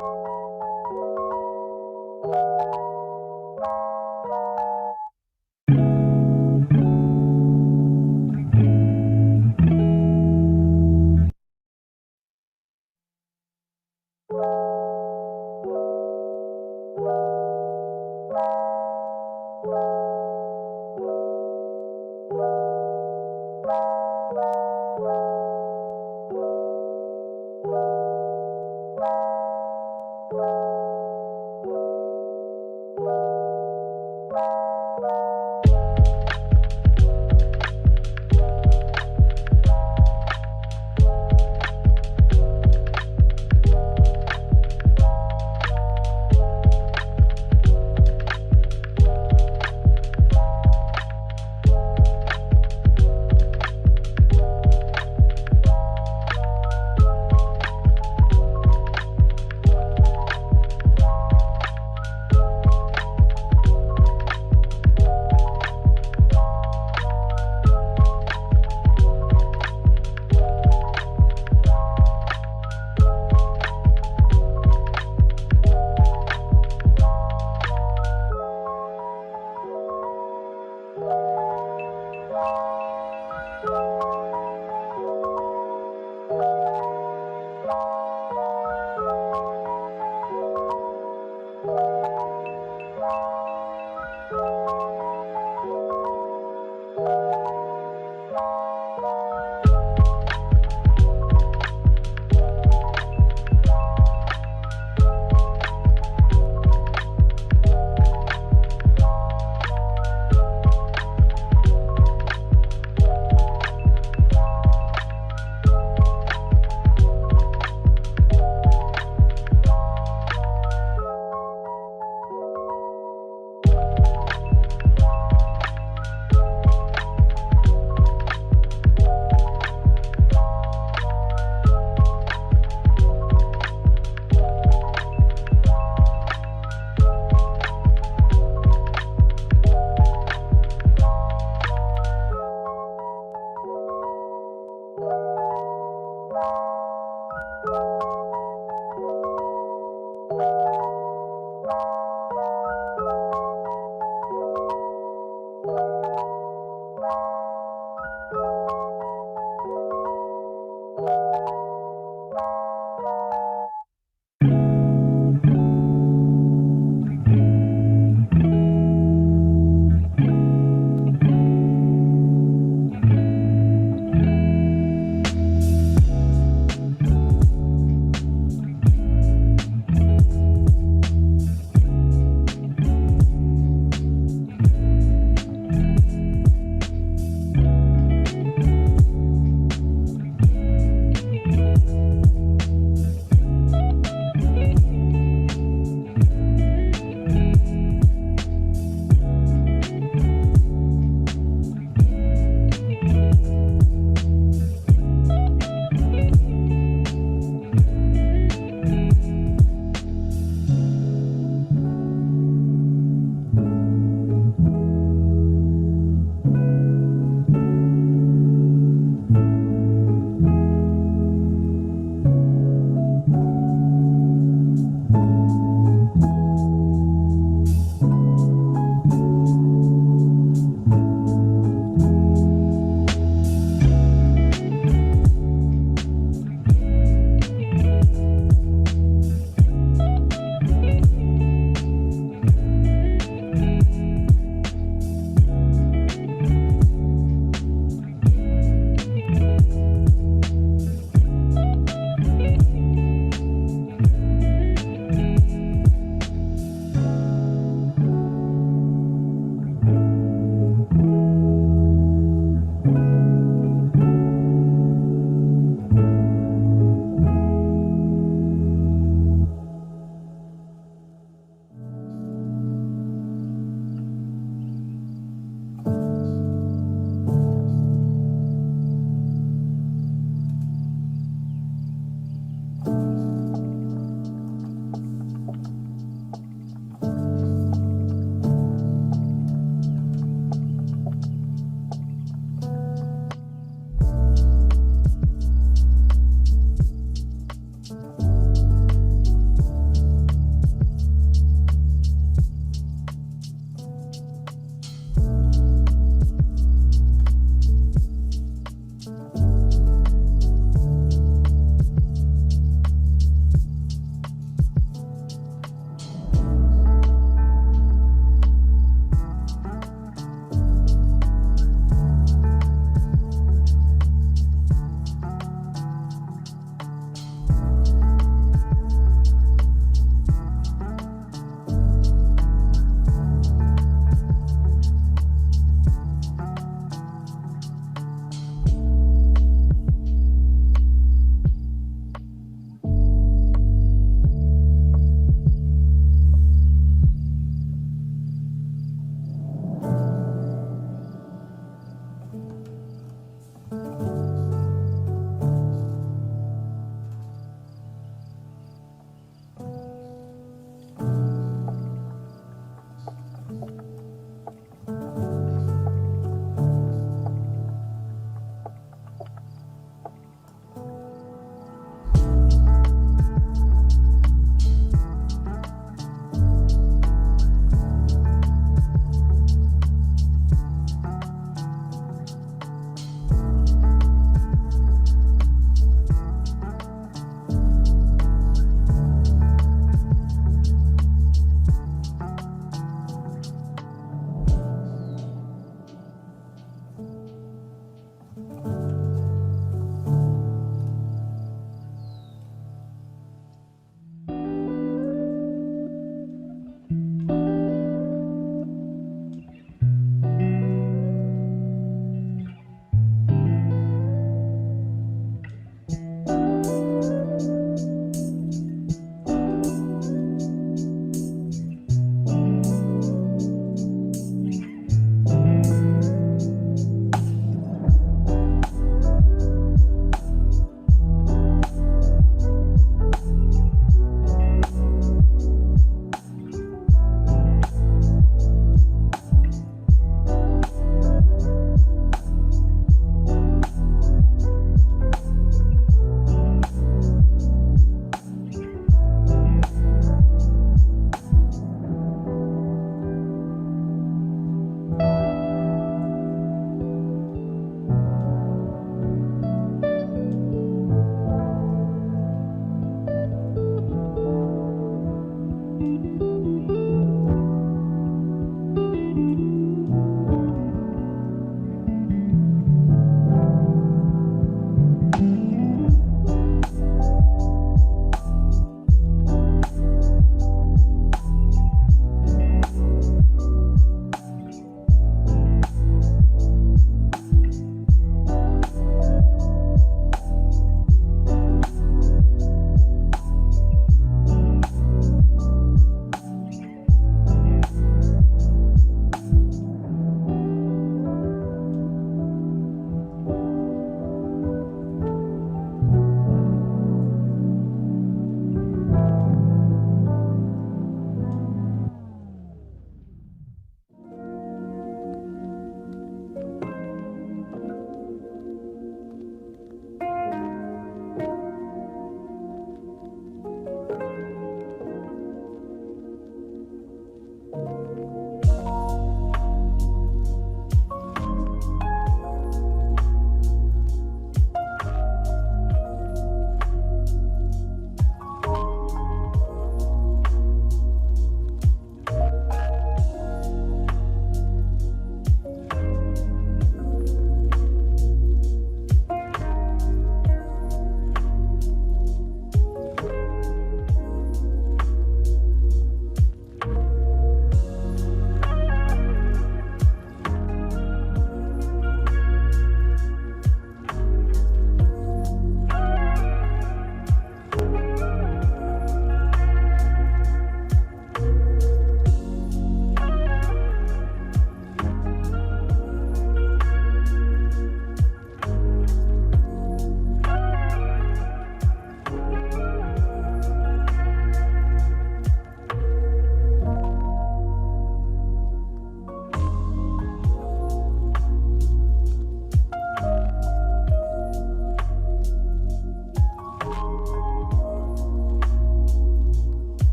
you.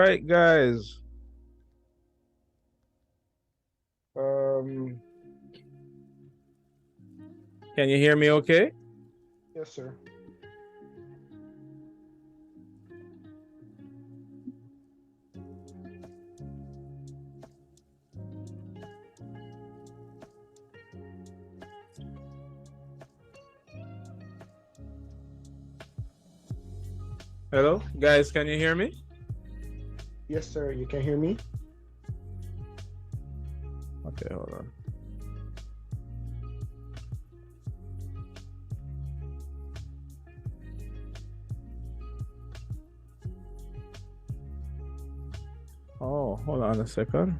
right, guys. Can you hear me okay? Yes, sir. Hello, guys, can you hear me? Yes, sir. You can hear me? Okay, hold on. Oh, hold on a second.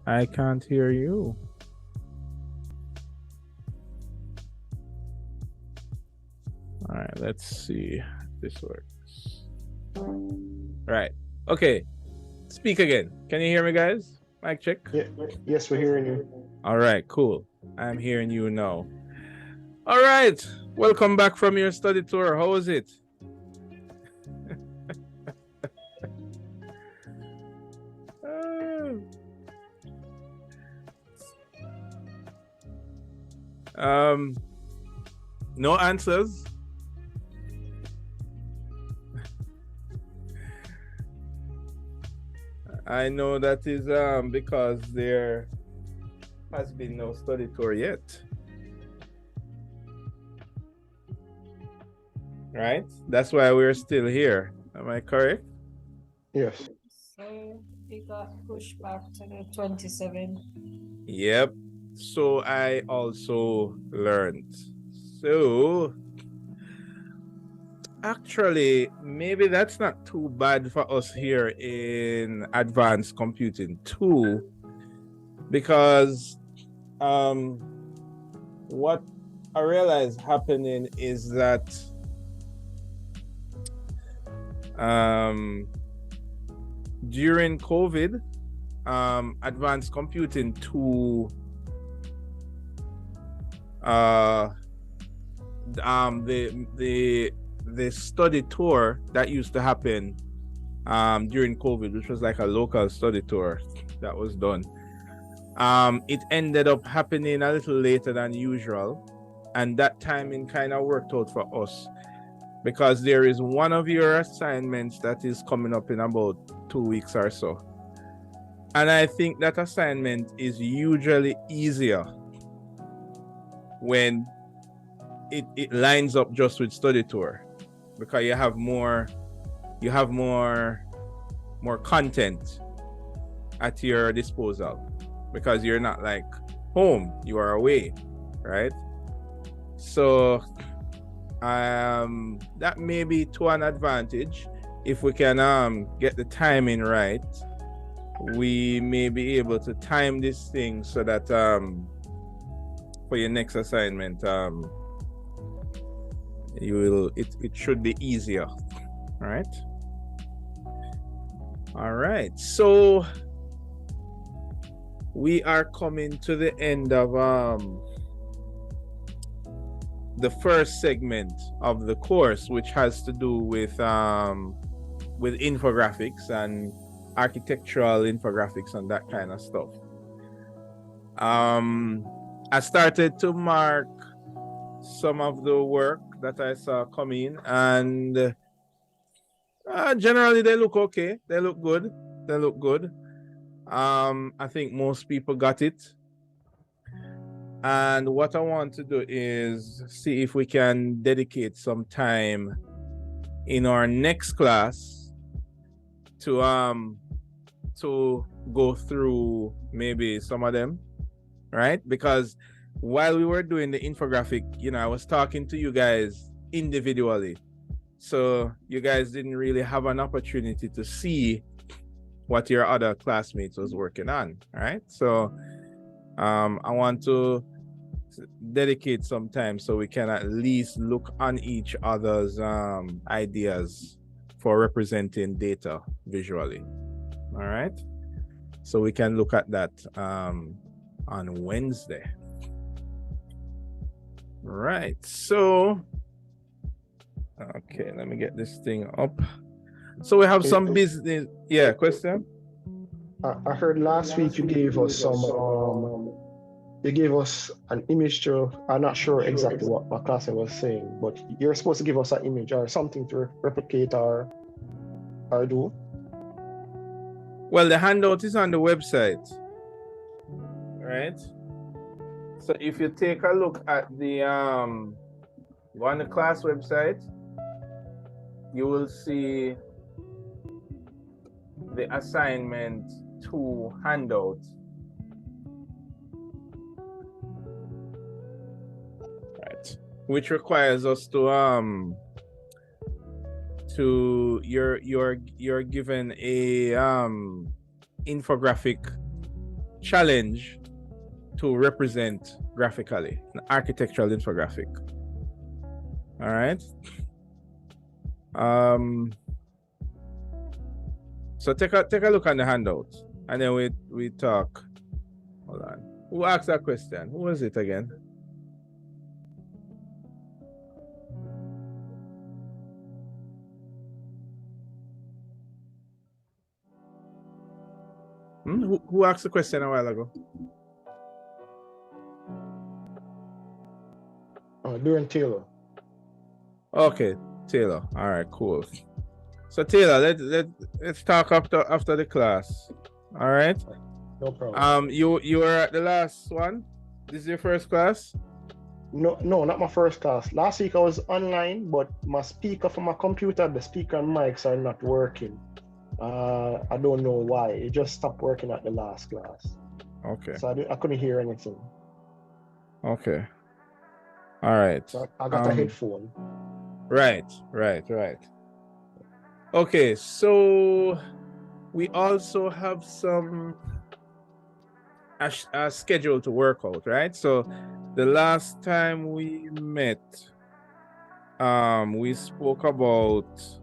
I can't hear you. All right, let's see if this works. Right. Okay. Speak again. Can you hear me, guys? Mic check. Yeah. Yes, we're hearing you. All right, cool. I'm hearing you now. All right. Welcome back from your study tour. How was it? No answers. I know that is because there has been no study tour yet. Right? That's why we're still here. Am I correct? Yes. So it got pushed back to the 27th. Yep. So I also learned. So actually, maybe that's not too bad for us here in advanced computing too, because what I realized happening is that during COVID, advanced computing to the study tour that used to happen during COVID, which was like a local study tour that was done. It ended up happening a little later than usual, and that timing kind of worked out for us because there is one of your assignments that is coming up in about 2 weeks or so. And I think that assignment is usually easier when it lines up just with study tour, because you have more content at your disposal, because you're not like home, you are away, right? So that may be to an advantage. If we can get the timing right, we may be able to time this thing so that for your next assignment it should be easier. All right, so we are coming to the end of the first segment of the course, which has to do with infographics and architectural infographics and that kind of stuff. I started to mark some of the work that I saw coming, and generally they look okay. They look good. I think most people got it. And what I want to do is see if we can dedicate some time in our next class to go through maybe some of them, right? Because while we were doing the infographic, I was talking to you guys individually. So you guys didn't really have an opportunity to see what your other classmates was working on, right? So I want to dedicate some time so we can at least look on each other's ideas for representing data visually. All right, so we can look at that on Wednesday. Right, so okay, let me get this thing up. So we have It- some business. Yeah, question? I heard last week you gave us you gave us an image to, I'm not sure exactly what my classmate was saying, but you're supposed to give us an image or something to replicate or do. Well, the handout is on the website, right? So if you take a look at the go on the class website, you will see the assignment 2 handout. Right. Which requires us to you're given a infographic challenge to represent graphically, an architectural infographic. All right. So take a look on the handout, and then we talk. Hold on. Who asked that question? Who was it again? Who asked the question a while ago? During Taylor. Okay, Taylor. All right, cool. So Taylor, let's talk after the class. All right. No problem. You were at the last one. This is your first class? No, not my first class. Last week I was online, but my speaker for my computer, the speaker and mics are not working. I don't know why. It just stopped working at the last class. Okay. So I couldn't hear anything. Okay. All right. So I got a headphone. Right. Okay, so we also have some a schedule to work out, right? So the last time we met, we spoke about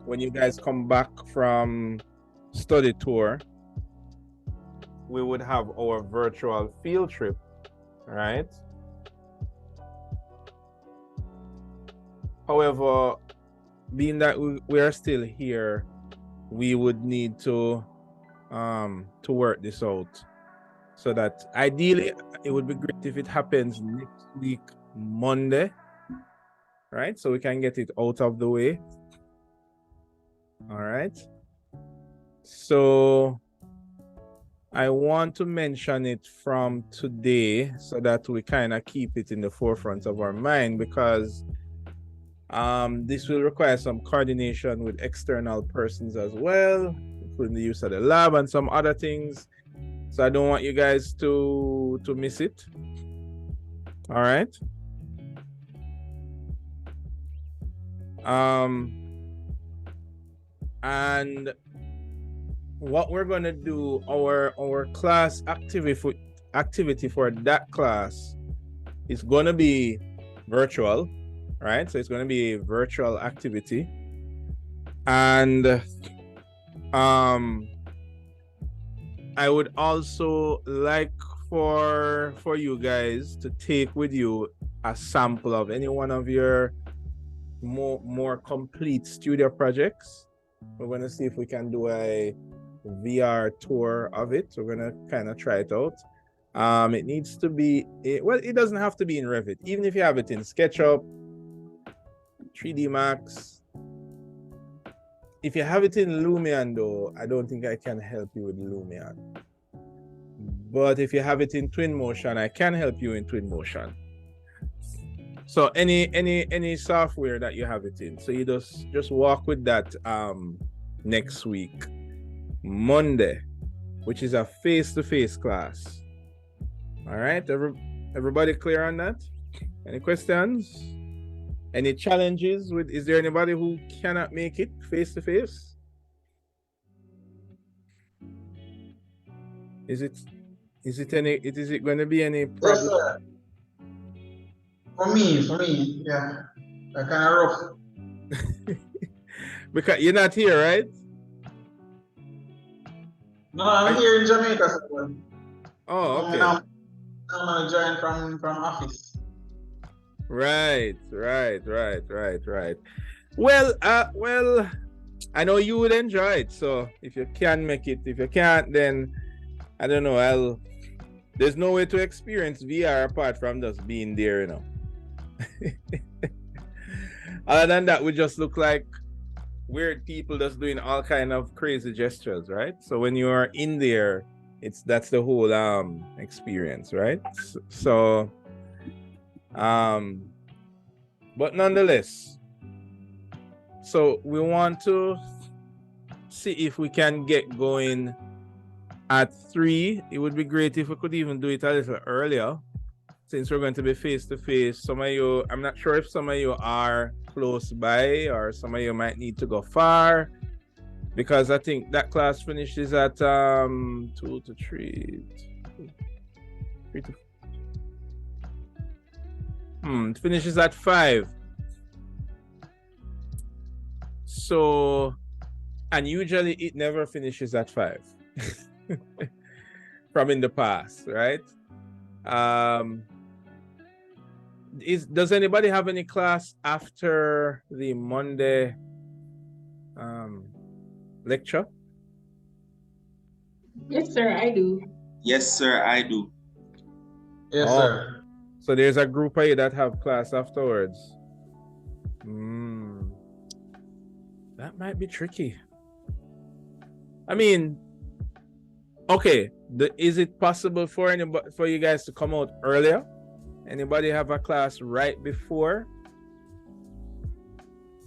when you guys come back from study tour, we would have our virtual field trip, right? However, being that we are still here, we would need to work this out, so that ideally it would be great if it happens next week, Monday, right? So we can get it out of the way. All right. So I want to mention it from today so that we kind of keep it in the forefront of our mind, because this will require some coordination with external persons as well, including the use of the lab and some other things. So I don't want you guys to miss it. All right. And what we're gonna do, our class activity for that class is gonna be virtual, right? So it's gonna be a virtual activity, and I would also like for you guys to take with you a sample of any one of your more complete studio projects. We're going to see if we can do a VR tour of it. We're going to kind of try it out. It needs to be, well, it doesn't have to be in Revit. Even if you have it in SketchUp, 3D Max. If you have it in Lumion, though, I don't think I can help you with Lumion. But if you have it in Twinmotion, I can help you in Twinmotion. So any software that you have it in, so you just walk with that next week, Monday, which is a face-to-face class. All right, everybody clear on that? Any questions? Any challenges with? Is there anybody who cannot make it face-to-face? Is it going to be any problem? Yes, sir. For me, yeah. Kind of rough. Because you're not here, right? No, I'm here in Jamaica, sir. Oh, okay. I'm gonna join from office. Right. Well, I know you would enjoy it. So if you can make it, if you can't, then I don't know. There's no way to experience VR apart from just being there, you know. Other than that, we just look like weird people just doing all kind of crazy gestures, right? So when you are in there, that's the whole experience, right? So but nonetheless, so we want to see if we can get going at 3. It would be great if we could even do it a little earlier, since we're going to be face to face. Some of you, I'm not sure if some of you are close by or some of you might need to go far, because I think that class finishes at 2 to 3 to it finishes at 5. So, and usually it never finishes at 5 from in the past, right? Does anybody have any class after the Monday lecture? Yes, sir, I do. Yes, sir, I do. Yes, Oh, sir. so there's a group of you that have class afterwards. That might be tricky. I mean, okay, is it possible for anybody, for you guys to come out earlier? Anybody have a class right before?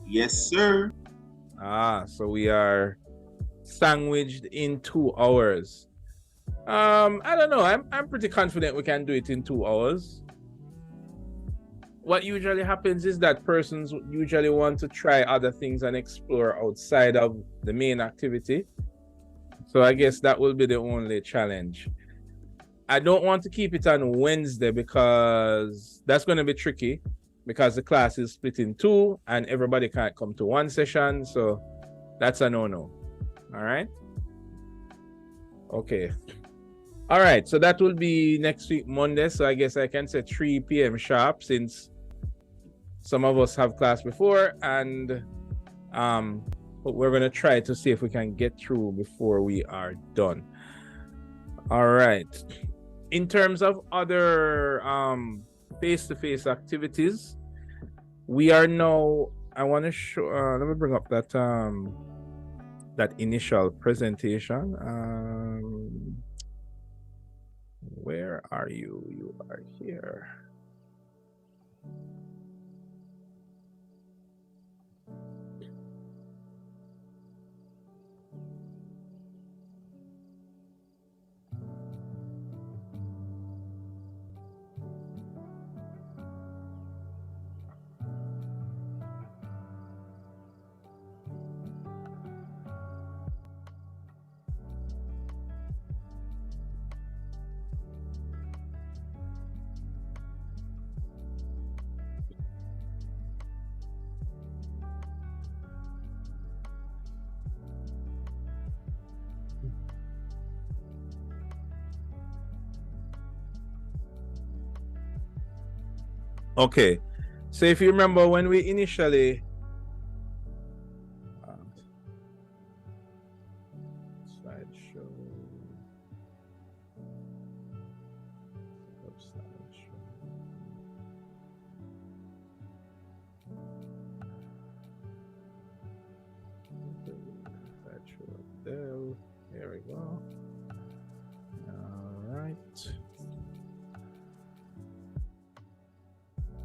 Yes, sir. So we are sandwiched in 2 hours. I don't know. I'm pretty confident we can do it in 2 hours. What usually happens is that persons usually want to try other things and explore outside of the main activity. So I guess that will be the only challenge. I don't want to keep it on Wednesday because that's going to be tricky, because the class is split in 2 and everybody can't come to one session. So that's a no-no. All right. Okay. All right. So that will be next week, Monday. So I guess I can say 3 p.m. sharp, since some of us have class before, and we're going to try to see if we can get through before we are done. All right. In terms of other face-to-face activities, we are now, I want to show, let me bring up that that initial presentation. Where are you? You are here. Okay, so if you remember when we initially slideshow. There we go. All right.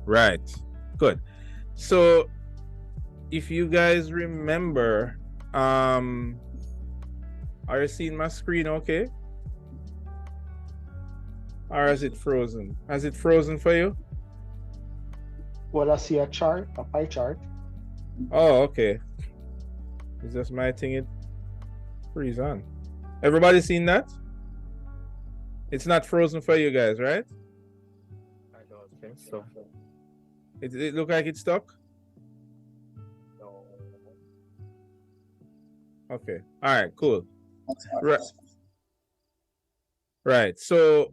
Right. Good. So if you guys remember, are you seeing my screen okay? Or is it frozen? Has it frozen for you? Well, I see a chart, a pie chart. Oh, okay. Is this my thing? It freeze on. Everybody seen that? It's not frozen for you guys, right? I don't think so. It look like it's stuck? No. Okay. All right, cool. Right. So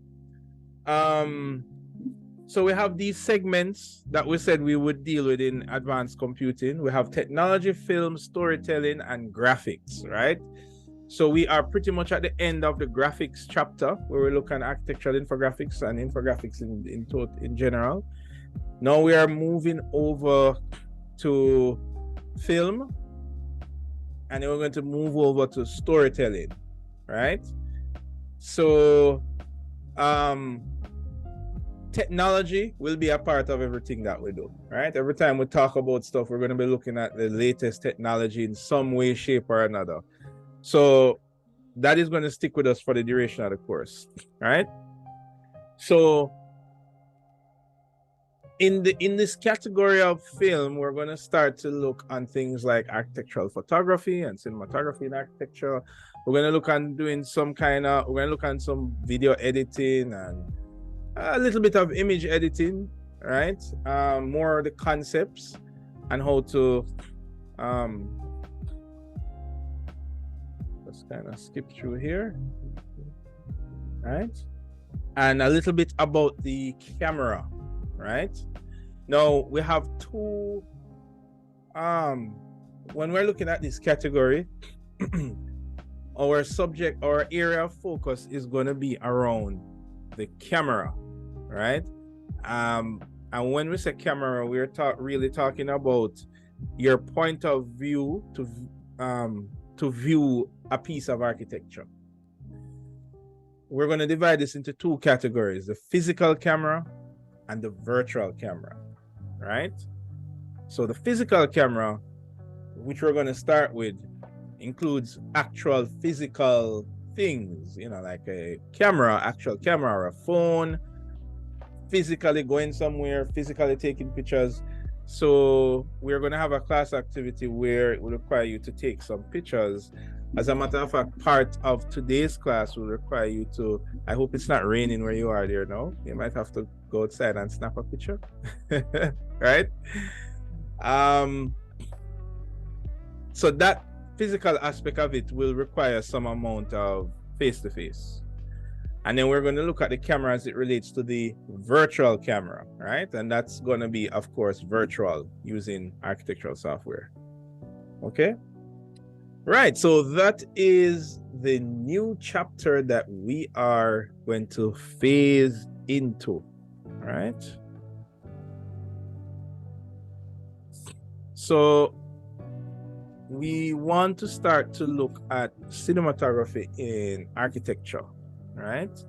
So we have these segments that we said we would deal with in advanced computing. We have technology, film, storytelling, and graphics, right? So we are pretty much at the end of the graphics chapter where we look at architectural infographics and infographics in general. Now we are moving over to film, and then we're going to move over to storytelling, right? So technology will be a part of everything that we do, right? Every time we talk about stuff, we're going to be looking at the latest technology in some way, shape, or another. So that is going to stick with us for the duration of the course, right? So in this category of film, we're going to start to look on things like architectural photography and cinematography in architecture. We're going to look on doing some we're going to look on some video editing and a little bit of image editing, right? More the concepts and how to let's kind of skip through here, right? And a little bit about the camera, right? Now we have two when we're looking at this category, our area of focus is going to be around the camera, right? And when we say camera, we're really talking about your point of view to view a piece of architecture. We're going to divide this into two categories: the physical camera and the virtual camera, right? So the physical camera, which we're going to start with, includes actual physical things, you know, like a camera, actual camera, or a phone, physically going somewhere, physically taking pictures. So we're going to have a class activity where it will require you to take some pictures. As a matter of fact, part of today's class will require you to, I hope it's not raining where you are there now. You might have to go outside and snap a picture, right? So that physical aspect of it will require some amount of face-to-face. And then we're going to look at the camera as it relates to the virtual camera, right? And that's going to be, of course, virtual using architectural software. Okay? Right, so that is the new chapter that we are going to phase into, right? So we want to start to look at cinematography in architecture, right?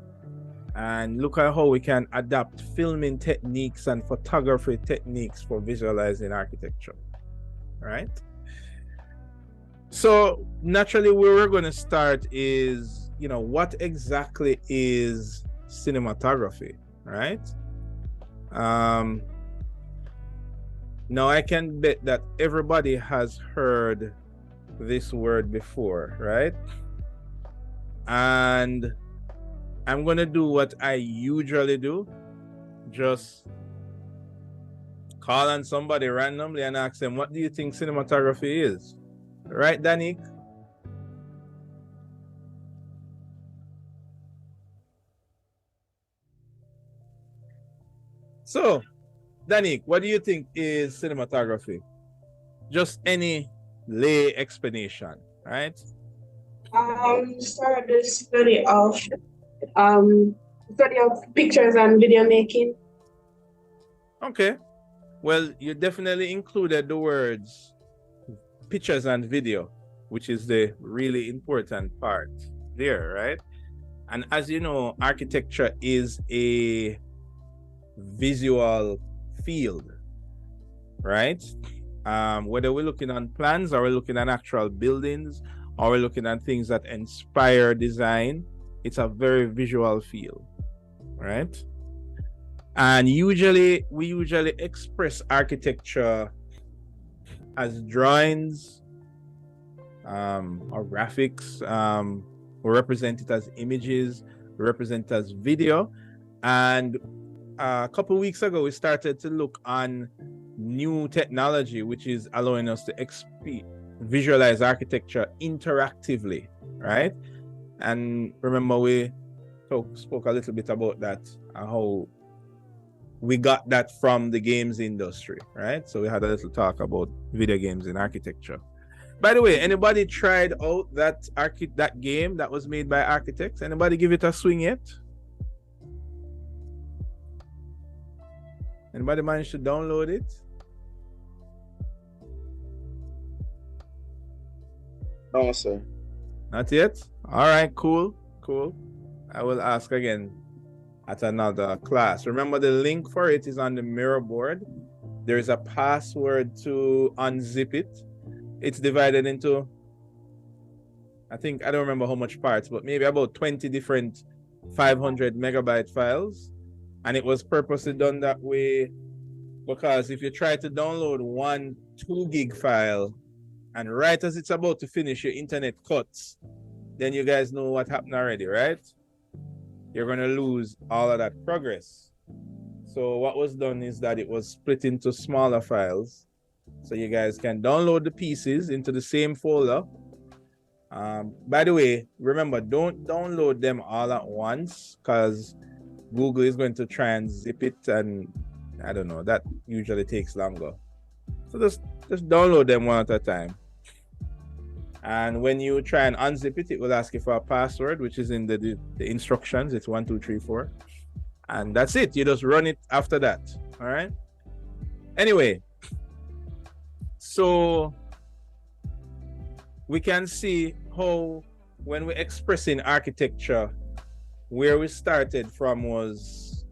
And look at how we can adapt filming techniques and photography techniques for visualizing architecture, right? So naturally, where we're going to start is, you know, what exactly is cinematography, right? Now I can bet that everybody has heard this word before, right? And I'm going to do what I usually do. Just call on somebody randomly and ask them, what do you think cinematography is? Right, Danik? So, Danik, what do you think is cinematography? Just any lay explanation, right? Start the study of pictures and video making. Okay. Well, you definitely included the words pictures and video, which is the really important part there, right? And as you know, architecture is a visual field, right? Whether we're looking on plans or we're looking at actual buildings or we're looking at things that inspire design, it's a very visual field, right? And we usually express architecture as drawings or graphics. We represent it as images, we represent it as video. And a couple of weeks ago, we started to look on new technology, which is allowing us to visualize architecture interactively, right? And remember, we spoke a little bit about that, how we got that from the games industry, right? So we had a little talk about video games in architecture. By the way, anybody tried out that game that was made by architects? Anybody give it a swing yet? Anybody managed to download it? No, sir. Not yet? All right, cool. I will ask again at another class. Remember, the link for it is on the mirror board. There is a password to unzip it. It's divided into, I don't remember how much parts, but maybe about 20 different 500 megabyte files. And it was purposely done that way because if you try to download one 2 gig file and right as it's about to finish, your internet cuts, then you guys know what happened already, right? You're going to lose all of that progress. So what was done is that it was split into smaller files so you guys can download the pieces into the same folder. By the way, remember, don't download them all at once because Google is going to try and zip it, and I don't know, that usually takes longer. So just download them one at a time. And when you try and unzip it, it will ask you for a password, which is in the instructions. It's 1, 2, 3, 4. And that's it. You just run it after that. All right. Anyway, so we can see how when we're expressing architecture, where we started from was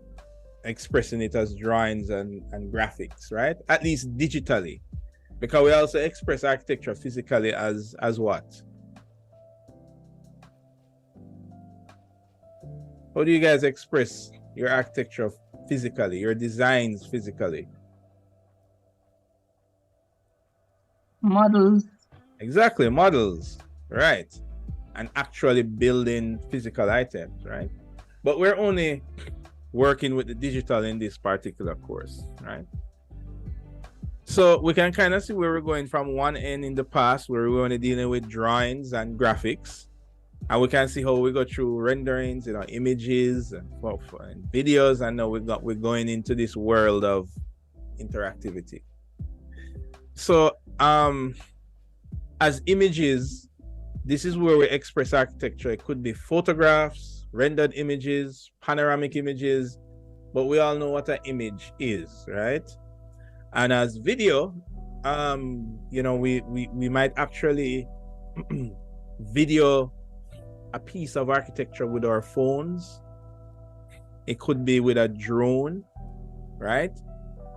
expressing it as drawings and graphics, right? At least digitally. Because we also express architecture physically as what? How do you guys express your architecture physically, your designs physically? Models. Exactly, models, right? And actually building physical items, right? But we're only working with the digital in this particular course, right? So we can kind of see where we're going from one end in the past, where we were only dealing with drawings and graphics. And we can see how we go through renderings, images and videos. And now we're going into this world of interactivity. So as images, this is where we express architecture. It could be photographs, rendered images, panoramic images, but we all know what an image is, right? And as video, we might actually video a piece of architecture with our phones. It could be with a drone, right?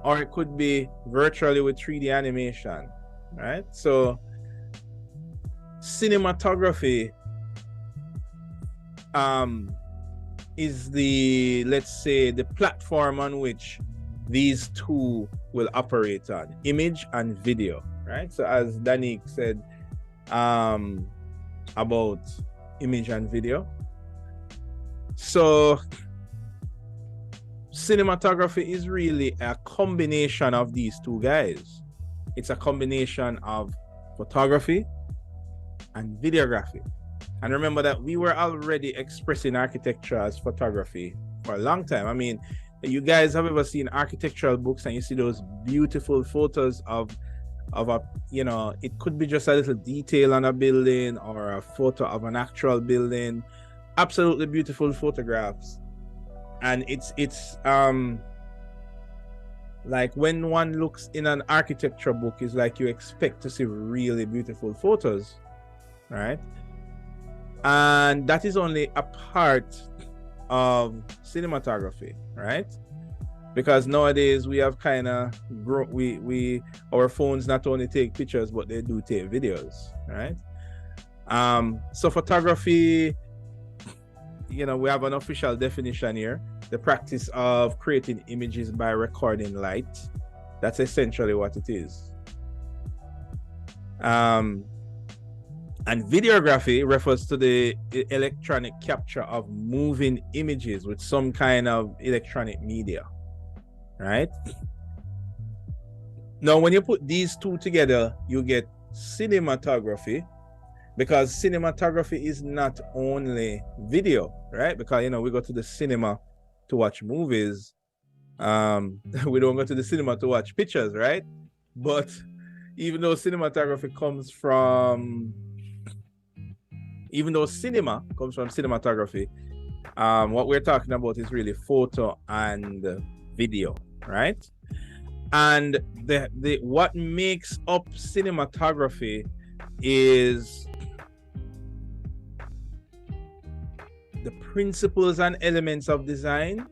Or it could be virtually with 3D animation, right? So cinematography is let's say the platform on which these two will operate on, image and video, right? So as Danik said about image and video. So cinematography is really a combination of these two guys. It's a combination of photography and videography. And remember that we were already expressing architecture as photography for a long time. I mean, you guys have ever seen architectural books and you see those beautiful photos of it could be just a little detail on a building or a photo of an actual building. Absolutely beautiful photographs. And it's like when one looks in an architecture book, it's like you expect to see really beautiful photos, right? And that is only a part of cinematography, right? Because nowadays we have kind of our phones not only take pictures, but they do take videos, right? So photography, we have an official definition here: the practice of creating images by recording light. That's essentially what it is. And videography refers to the electronic capture of moving images with some kind of electronic media, right? Now, when you put these two together, you get cinematography, because cinematography is not only video, right? Because, we go to the cinema to watch movies. We don't go to the cinema to watch pictures, right? But even though cinema comes from cinematography, what we're talking about is really photo and video, right? And the what makes up cinematography is the principles and elements of design,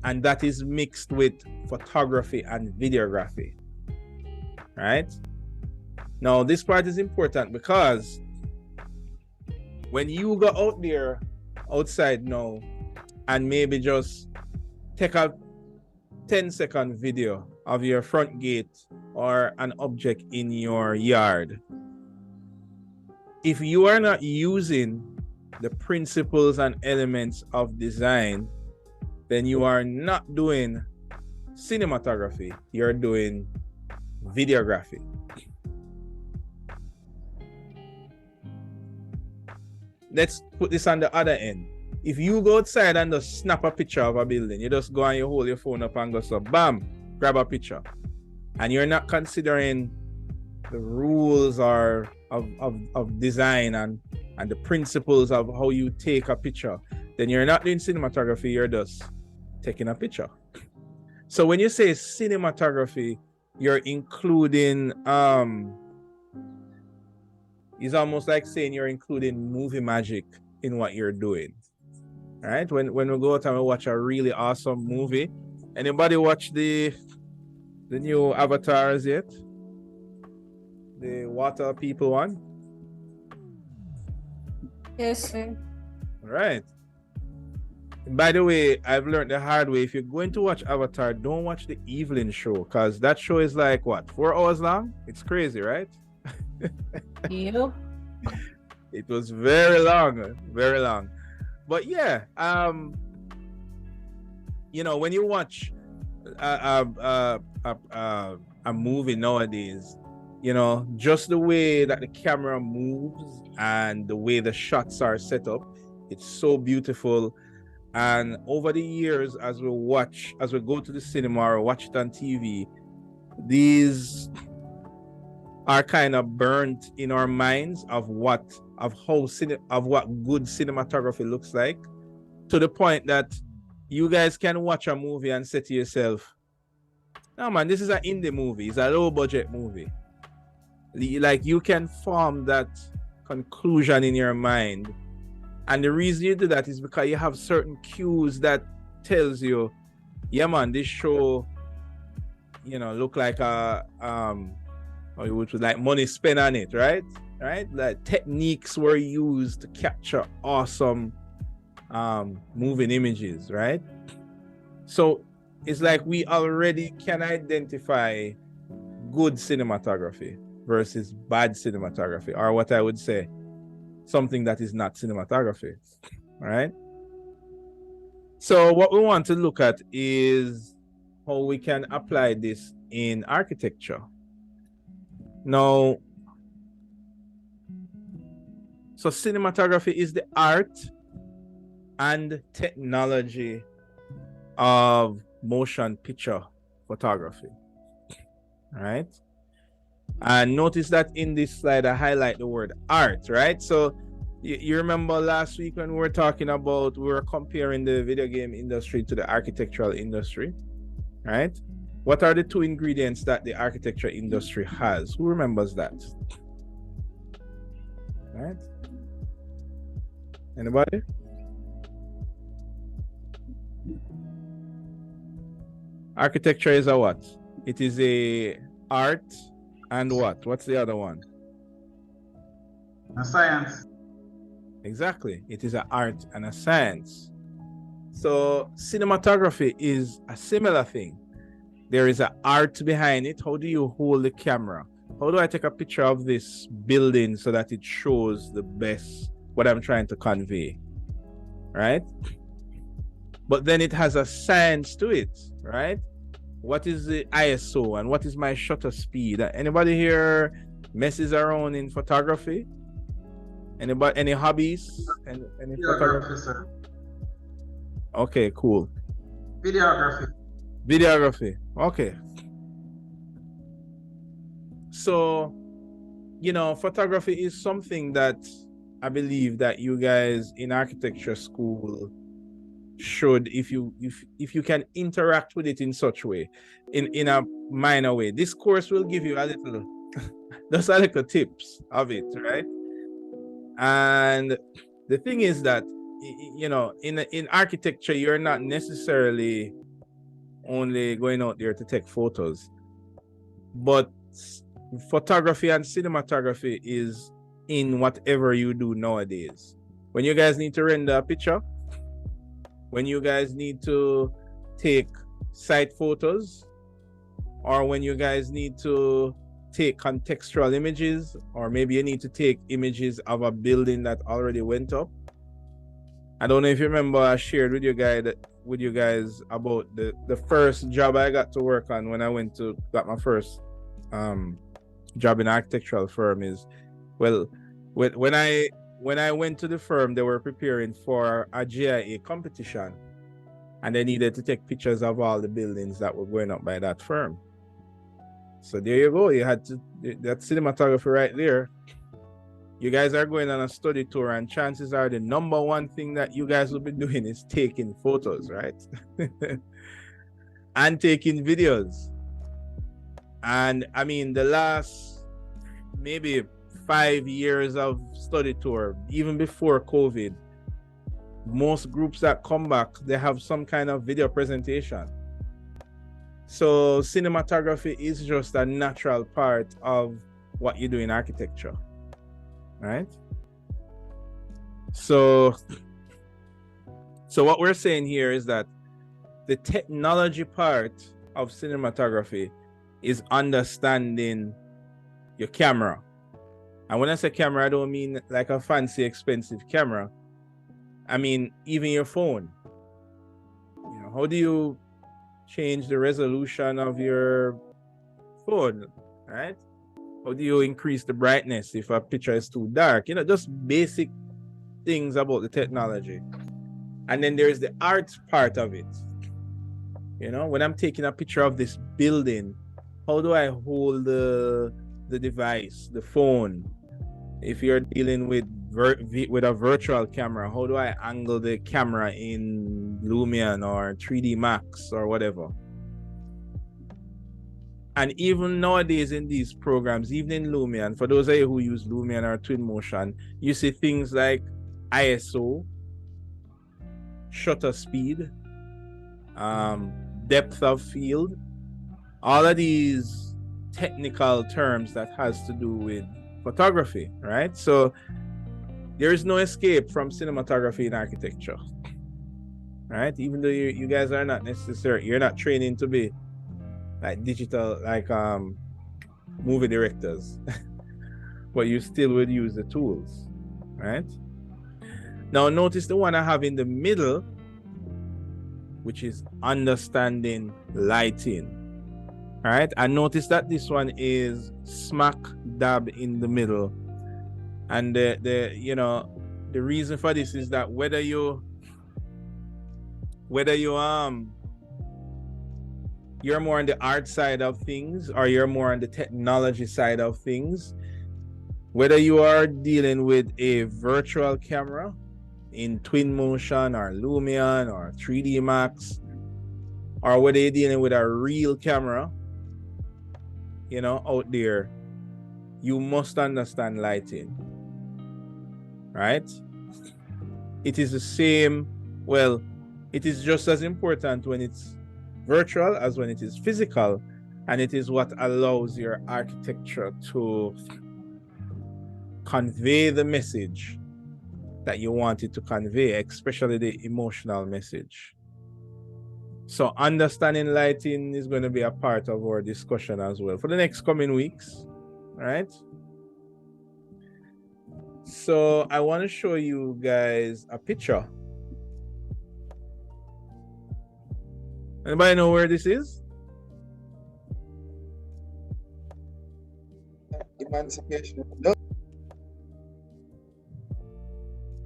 and that is mixed with photography and videography, right? Now, this part is important because when you go out there outside now and maybe just take a 10-second video of your front gate or an object in your yard, if you are not using the principles and elements of design, then you are not doing cinematography, you're doing videography. Let's put this on the other end. If you go outside and just snap a picture of a building, you just go and you hold your phone up and go so bam, grab a picture, and you're not considering the rules or of design and the principles of how you take a picture, then you're not doing cinematography, you're just taking a picture. So when you say cinematography, you're including it's almost like saying you're including movie magic in what you're doing. Right? When we go out and we watch a really awesome movie, anybody watch the new Avatars yet? The water people one? Yes, sir. Right. By the way, I've learned the hard way. If you're going to watch Avatar, don't watch the evening show, because that show is like what, 4 hours long? It's crazy, right? Yep. It was very long, very long. But yeah, you know, when you watch a movie nowadays, you know, just the way that the camera moves and the way the shots are set up, it's so beautiful. And over the years, as we go to the cinema or watch it on TV, these are kind of burnt in our minds of what good cinematography looks like, to the point that you guys can watch a movie and say to yourself, no man, this is an indie movie, it's a low budget movie. Like, you can form that conclusion in your mind. And the reason you do that is because you have certain cues that tells you, yeah man, this show, you know, look like which was like money spent on it, right? Like techniques were used to capture awesome moving images, right? So it's like we already can identify good cinematography versus bad cinematography, or what I would say, something that is not cinematography, right? So what we want to look at is how we can apply this in architecture. Now, so cinematography is the art and technology of motion picture photography, right? And notice that in this slide, I highlight the word art, right? So you remember last week when we were talking about, we were comparing the video game industry to the architectural industry, right? What are the two ingredients that the architecture industry has? Who remembers that? Right? Anybody? Architecture is a what? It is a art and what? What's the other one? A science. Exactly. It is an art and a science. So cinematography is a similar thing. There is an art behind it. How do you hold the camera? How do I take a picture of this building so that it shows the best what I'm trying to convey, right? But then it has a science to it, right? What is the ISO and what is my shutter speed? Anybody here messes around in photography? Anybody, any hobbies? Any photography? Sir. Okay, cool. Videography. Videography. Okay. So, photography is something that I believe that you guys in architecture school should, if you can interact with it in such way, in a minor way. This course will give you a little just a little tips of it, right? And the thing is that in architecture, you're not necessarily only going out there to take photos, but photography and cinematography is in whatever you do nowadays. When you guys need to render a picture, when you guys need to take site photos, or when you guys need to take contextual images, or maybe you need to take images of a building that already went up. I don't know if you remember, I shared with you guys about the first job I got to work on when I got my first job in an architectural firm. Is, well, when I went to the firm, they were preparing for a GIA competition, and they needed to take pictures of all the buildings that were going up by that firm. So there you go. You had that cinematography right there. You guys are going on a study tour, and chances are the number one thing that you guys will be doing is taking photos, right? And taking videos. And I mean, the last maybe 5 years of study tour, even before COVID, most groups that come back, they have some kind of video presentation. So cinematography is just a natural part of what you do in architecture, right? So what we're saying here is that the technology part of cinematography is understanding your camera. And when I say camera, I don't mean like a fancy, expensive camera. I mean, even your phone. How do you change the resolution of your phone, right? How do you increase the brightness if a picture is too dark? Just basic things about the technology. And then there's the art part of it. When I'm taking a picture of this building, how do I hold the device, the phone? If you're dealing with a virtual camera, how do I angle the camera in Lumion or 3D Max or whatever? And even nowadays in these programs, even in Lumion, for those of you who use Lumion or Twinmotion, you see things like ISO, shutter speed, depth of field, all of these technical terms that has to do with photography, right? So there is no escape from cinematography in architecture, right? Even though you guys are not necessarily, you're not training to be like digital, like movie directors, but you still would use the tools, right? Now notice the one I have in the middle, which is understanding lighting. All right, and notice that this one is smack dab in the middle. And the reason for this is that whether you're more on the art side of things or you're more on the technology side of things, whether you are dealing with a virtual camera in Twinmotion or Lumion or 3D Max, or whether you're dealing with a real camera, out there, you must understand lighting, right? It is the same, well, it is just as important when it's virtual as when it is physical, and it is what allows your architecture to convey the message that you want it to convey, especially the emotional message. So understanding lighting is going to be a part of our discussion as well for the next coming weeks, right? So I want to show you guys a picture. Anybody know where this is? Emancipation. No.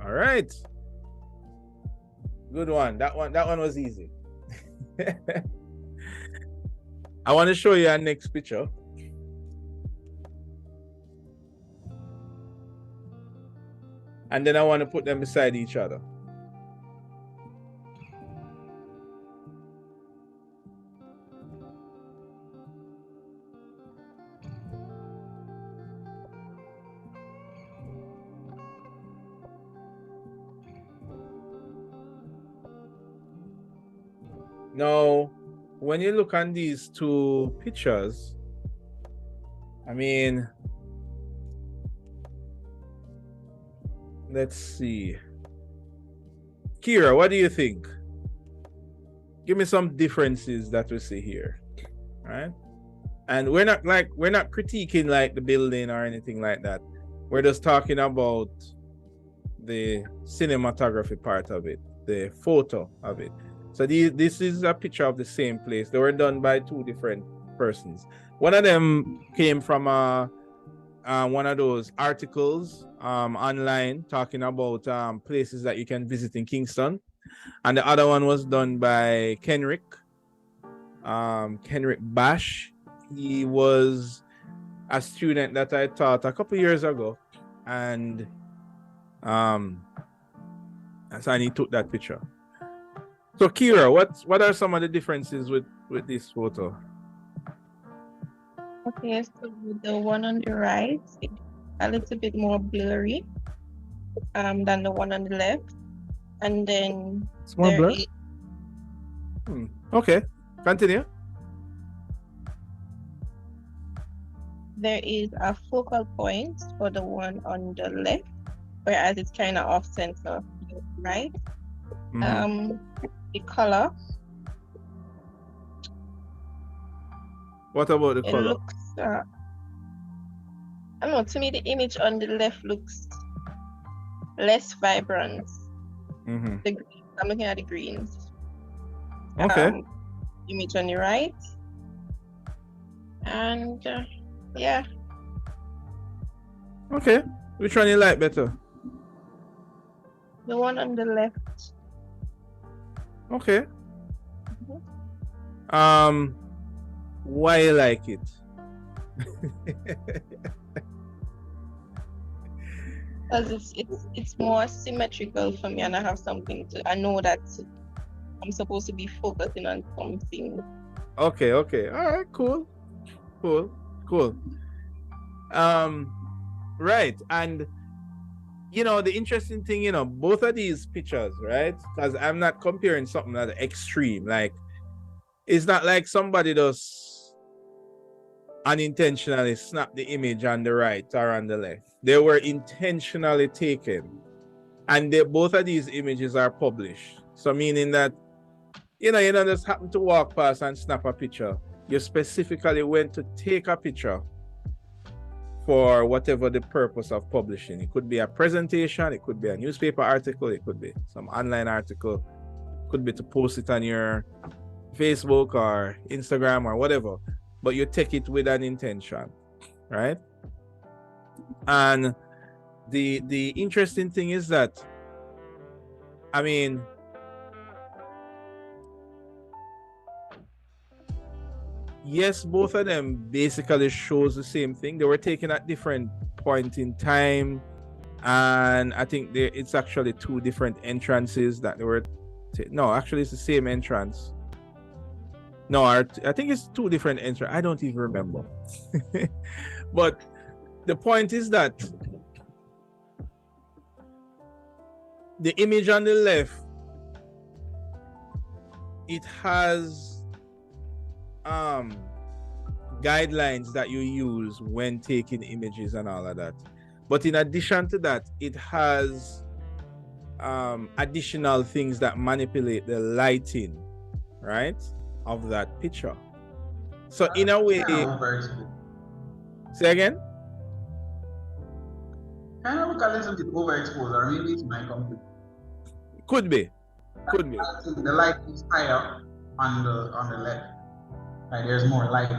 All right. Good one. That one was easy. I want to show you our next picture. And then I want to put them beside each other. Now, when you look on these two pictures, I mean, let's see. Kira, what do you think? Give me some differences that we see here, right? And we're not critiquing like the building or anything like that. We're just talking about the cinematography part of it, the photo of it. So this is a picture of the same place. They were done by two different persons. One of them came from one of those articles online talking about places that you can visit in Kingston. And the other one was done by Kenrick Bash. He was a student that I taught a couple years ago. And so he took that picture. So Kira, what are some of the differences with this photo? Okay, so the one on the right, it's a little bit more blurry than the one on the left. And then It's more blurry? Okay, continue. There is a focal point for the one on the left, whereas it's kind of off center, right? The color. What about the It color? looks, I don't know, to me the image on the left looks less vibrant. The green, I'm looking at the greens. Okay. Image on the right. And yeah. Okay. Which one you like better? The one on the left. Okay. Why you like it? Because it's more symmetrical for me, and I have something I know that I'm supposed to be focusing on something. Okay. All right. Cool. Right. And the interesting thing, both of these pictures, right? Because I'm not comparing something at the extreme. Like, it's not like somebody does unintentionally snap the image on the right or on the left. They were intentionally taken. And both of these images are published. So meaning that, you don't just happen to walk past and snap a picture. You specifically went to take a picture for whatever the purpose of publishing. It could be a presentation, it could be a newspaper article, it could be some online article, it could be to post it on your Facebook or Instagram or whatever, but you take it with an intention, right? And the interesting thing is that, I mean, yes, both of them basically shows the same thing. They were taken at different point in time, and I think it's actually two different entrances that they were. No, actually, it's the same entrance. No, I think it's two different entrances. I don't even remember. But the point is that the image on the left, it has guidelines that you use when taking images and all of that. But in addition to that, it has additional things that manipulate the lighting, right, of that picture. So in a way, say again? Kind of look a little bit overexposed, or maybe it's my computer. Could be. The light is higher on the left. Like there's more light.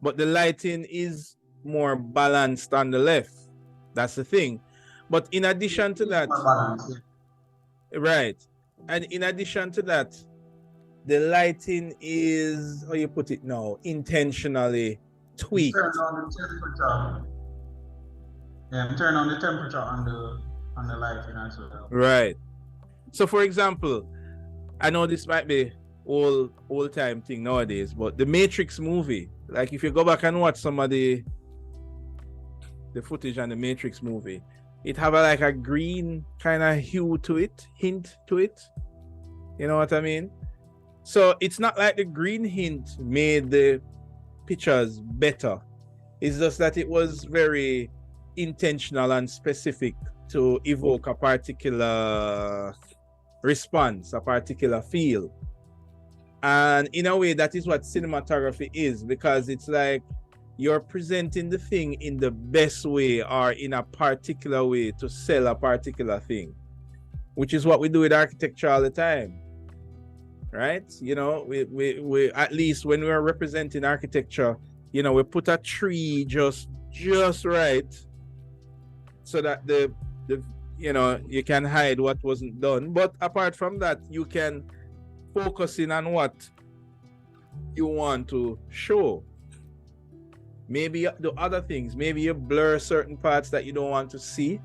But the lighting is more balanced on the left. That's the thing. But in addition to that, right? And in addition to that, the lighting is, how you put it now, intentionally tweaked. Turn on the temperature. Yeah, turn on the temperature on the lighting as well. Right. So for example, I know this might be old time thing nowadays, but the Matrix movie, like if you go back and watch some of the footage on the Matrix movie, it have like a green kind of hue to it, hint to it. You know what I mean? So it's not like the green hint made the pictures better. It's just that it was very intentional and specific to evoke a particular response, a particular feel. And in a way, that is what cinematography is, because it's like you're presenting the thing in the best way or in a particular way to sell a particular thing, which is what we do with architecture all the time. Right? You know, we at least when we're representing architecture, you know, we put a tree just right so that the you know, you can hide what wasn't done. But apart from that, you can focus in on what you want to show. Maybe the other things, maybe you blur certain parts that you don't want to see.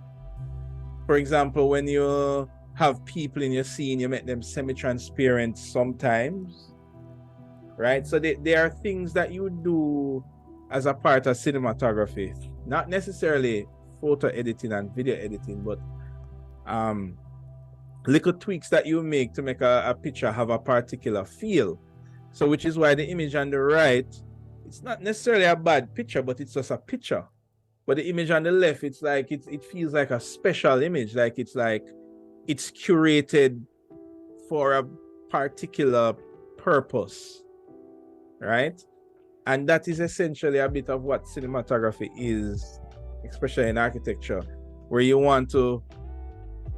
For example, when you have people in your scene, you make them semi-transparent sometimes, right? So there are things that you do as a part of cinematography, not necessarily photo editing and video editing, but little tweaks that you make to make a picture have a particular feel. So which is why the image on the right, it's not necessarily a bad picture, but it's just a picture. But the image on the left, it's like it feels like a special image, like it's curated for a particular purpose, right? And that is essentially a bit of what cinematography is, especially in architecture, where you want to,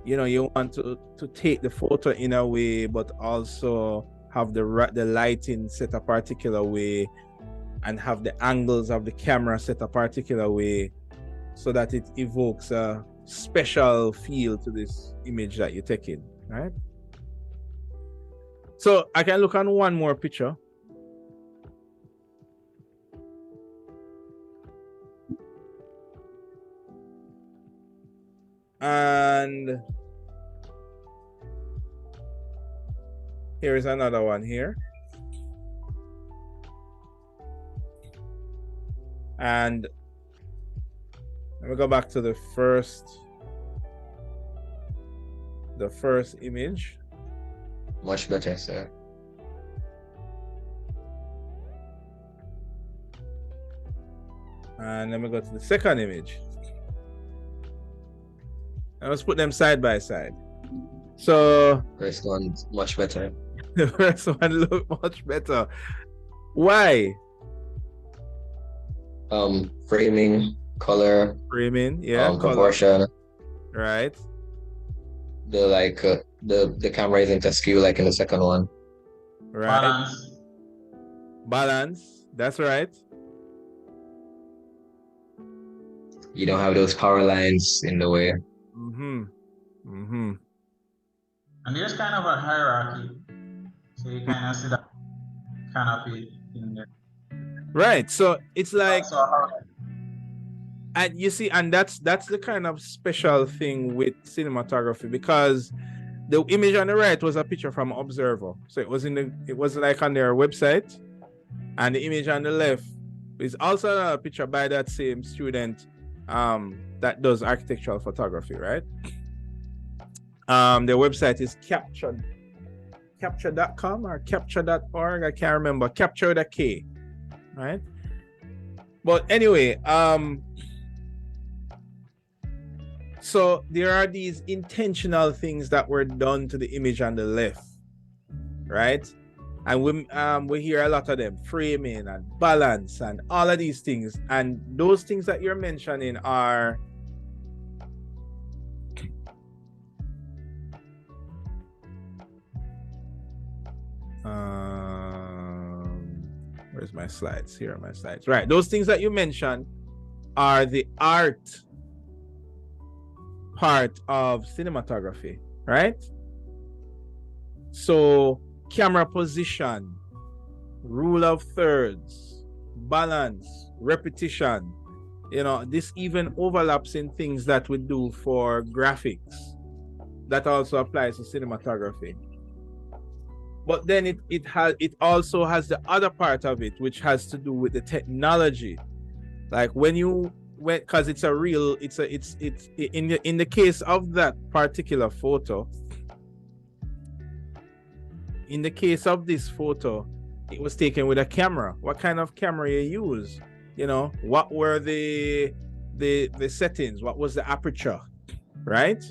you know, you want to take the photo in a way, but also have the lighting set a particular way and have the angles of the camera set a particular way so that it evokes a special feel to this image that you're taking, right? So I can look on one more picture. And here is another one here. And let me go back to the first image. Much better, sir. And let me go to the second image. And let's put them side by side. So First one's much better. the first one looked much better. Why? Framing, color, Framing, yeah, color. proportion. Right. The camera isn't askew like in the second one. Right. Balance. That's right. You don't have those power lines in the way. And there's kind of a hierarchy, so you kind of see that canopy in there. Right. So it's like, and you see, and that's the kind of special thing with cinematography, because the image on the right was a picture from Observer. So it was like on their website, and the image on the left is also a picture by that same student that does architectural photography, right? Their website is capture.com or capture.org. I can't remember. Capture with a K, right? But anyway, so there are these intentional things that were done to the image on the left, right? And we hear a lot of them, framing and balance and all of these things. And those things that you're mentioning are where's my slides? Here are my slides. Right. Those things that you mentioned are the art part of cinematography, right? So camera position, rule of thirds, balance, repetition. You know, this even overlaps in things that we do for graphics. That also applies to cinematography. But then it also has the other part of it, which has to do with the technology. Like because it's in the case of that particular photo. In the case of this photo, it was taken with a camera. What kind of camera you use? You know, what were the settings? What was the aperture, right?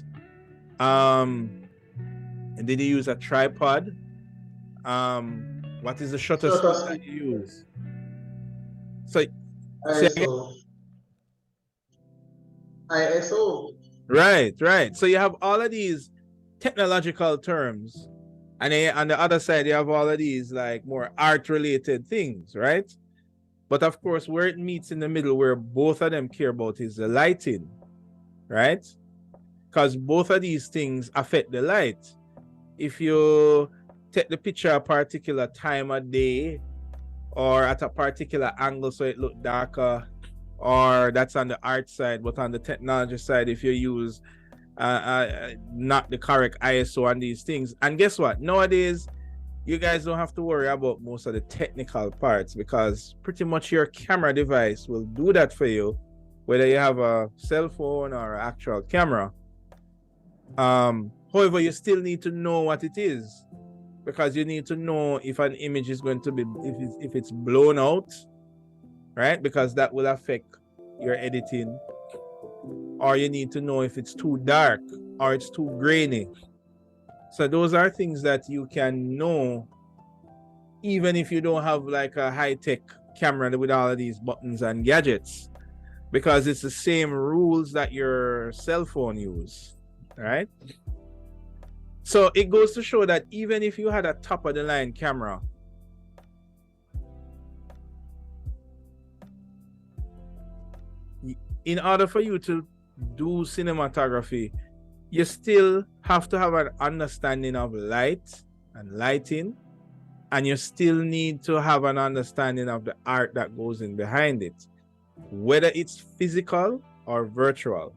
And did you use a tripod? What is the shutter speed that you use? So ISO. Right. So you have all of these technological terms, and then on the other side you have all of these like more art-related things, right? But of course, where it meets in the middle, where both of them care about, is the lighting, right? Because both of these things affect the light. If you take the picture a particular time of day or at a particular angle so it look darker, or that's on the art side, but on the technology side, if you use not the correct ISO on these things, and guess what? Nowadays, you guys don't have to worry about most of the technical parts, because pretty much your camera device will do that for you, whether you have a cell phone or an actual camera. However, you still need to know what it is, because you need to know if an image is going to be, if it's blown out, right? Because that will affect your editing. Or you need to know if it's too dark or it's too grainy. So those are things that you can know even if you don't have like a high-tech camera with all of these buttons and gadgets, because it's the same rules that your cell phone use, right? So it goes to show that even if you had a top-of-the-line camera, in order for you to do cinematography, you still have to have an understanding of light and lighting, and you still need to have an understanding of the art that goes in behind it, whether it's physical or virtual.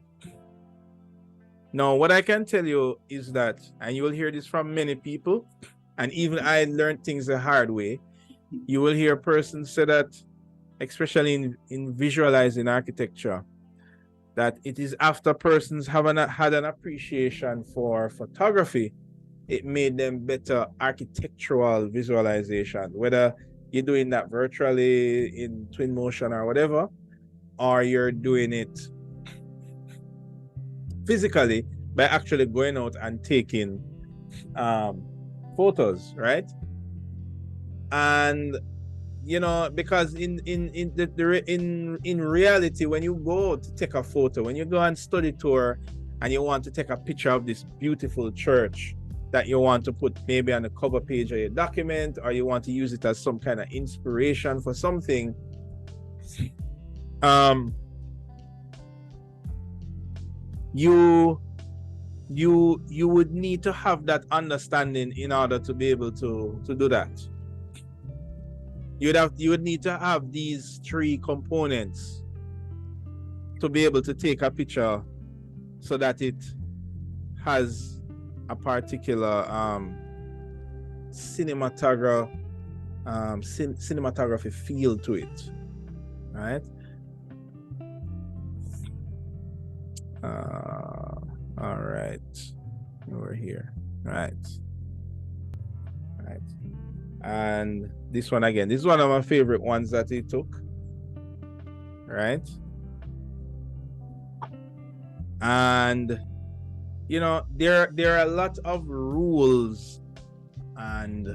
Now, what I can tell you is that, and you will hear this from many people, and even I learned things the hard way, you will hear persons say that, especially in visualizing architecture, that it is after persons had an appreciation for photography, it made them better architectural visualization, whether you're doing that virtually in Twinmotion or whatever, or you're doing it physically by actually going out and taking photos, right? And you know, because in reality, when you go to take a photo, when you go on study tour and you want to take a picture of this beautiful church that you want to put maybe on the cover page of your document, or you want to use it as some kind of inspiration for something, you would need to have that understanding in order to be able to do that. You would need to have these three components to be able to take a picture so that it has a particular cinematography feel to it, right? All right, over here, right, and this one again, this is one of my favorite ones that he took, right? And you know, there are a lot of rules and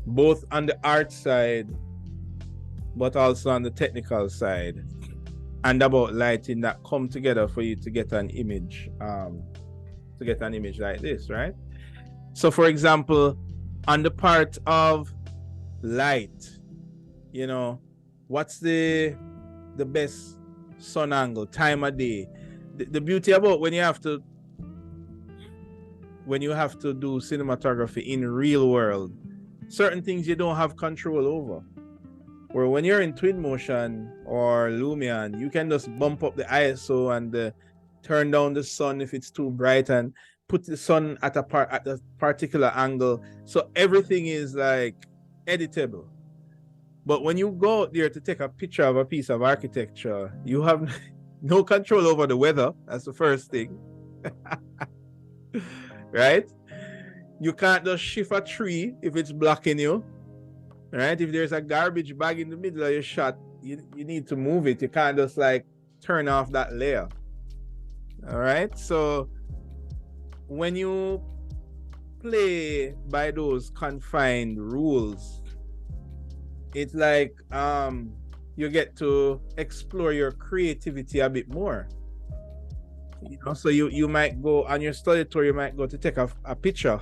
both on the art side but also on the technical side, and about lighting, that come together for you to get an image like this, right? So for example, on the part of light, you know, what's the best sun angle, time of day? The beauty about when you have to when you have to do cinematography in real world, certain things you don't have control over. Where when you're in Twinmotion or Lumion, you can just bump up the ISO and turn down the sun if it's too bright and put the sun at a particular angle. So everything is like editable. But when you go out there to take a picture of a piece of architecture, you have no control over the weather. That's the first thing. Right? You can't just shift a tree if it's blocking you. Right? If there's a garbage bag in the middle of your shot, you need to move it. You can't just like turn off that layer. All right? So when you play by those confined rules, it's like you get to explore your creativity a bit more. You know, so you might go on your study tour, you might go to take a picture,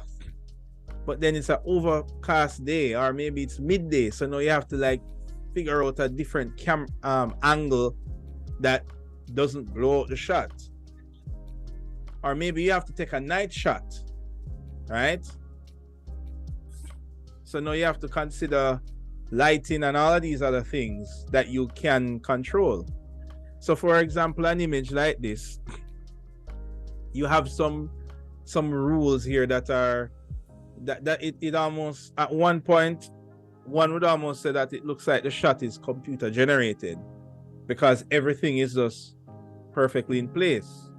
but then it's an overcast day, or maybe it's midday, so now you have to like figure out a different angle that doesn't blow out the shot. Or maybe you have to take a night shot, right? So now you have to consider lighting and all of these other things that you can control. So for example, an image like this, you have some rules here that are that it almost, at one point, one would almost say that it looks like the shot is computer generated because everything is just perfectly in place.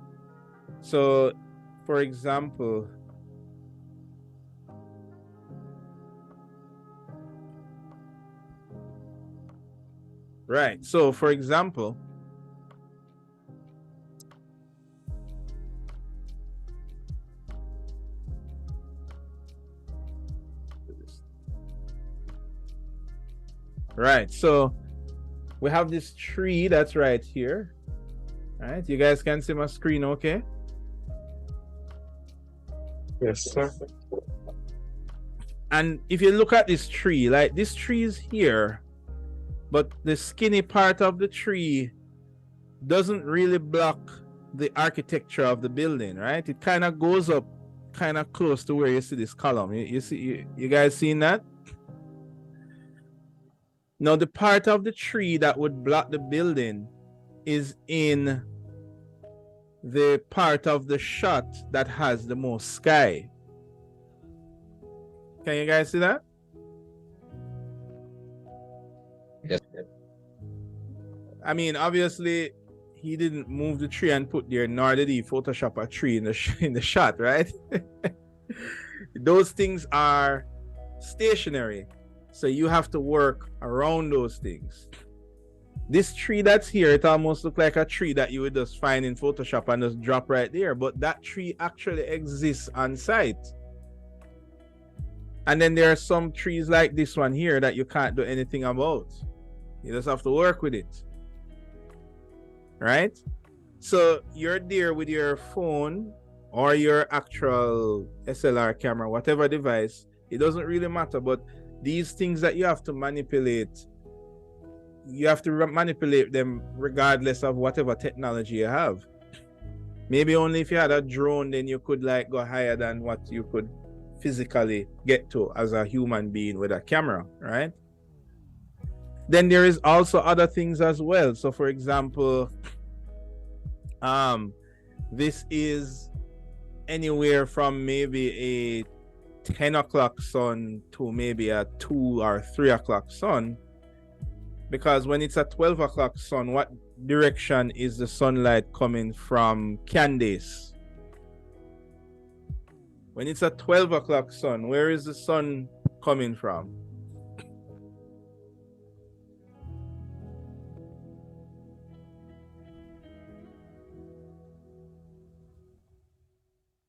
So for example, right, so for example, right, so we have this tree that's right here. All right, you guys can see my screen, okay? Yes, sir. And if you look at this tree, like this tree is here, but the skinny part of the tree doesn't really block the architecture of the building, right? It kind of goes up kind of close to where you see this column. You see, you guys seen that? Now the part of the tree that would block the building is in the part of the shot that has the most sky. Can you guys see that? Yes. I mean, obviously, he didn't move the tree and put there, nor did he Photoshop a tree in the shot, right? Those things are stationary, so you have to work around those things. This tree that's here, it almost looks like a tree that you would just find in Photoshop and just drop right there, but that tree actually exists on site. And then there are some trees like this one here that you can't do anything about. You just have to work with it. Right? So you're there with your phone or your actual SLR camera, whatever device, it doesn't really matter. But these things that you have to manipulate, you have to manipulate them regardless of whatever technology you have. Maybe only if you had a drone, then you could like go higher than what you could physically get to as a human being with a camera, right? Then there is also other things as well. So for example, this is anywhere from maybe a 10 o'clock sun to maybe a 2 or 3 o'clock sun, because when it's a 12 o'clock sun, what direction is the sunlight coming from Candace? When it's a 12 o'clock sun, where is the sun coming from?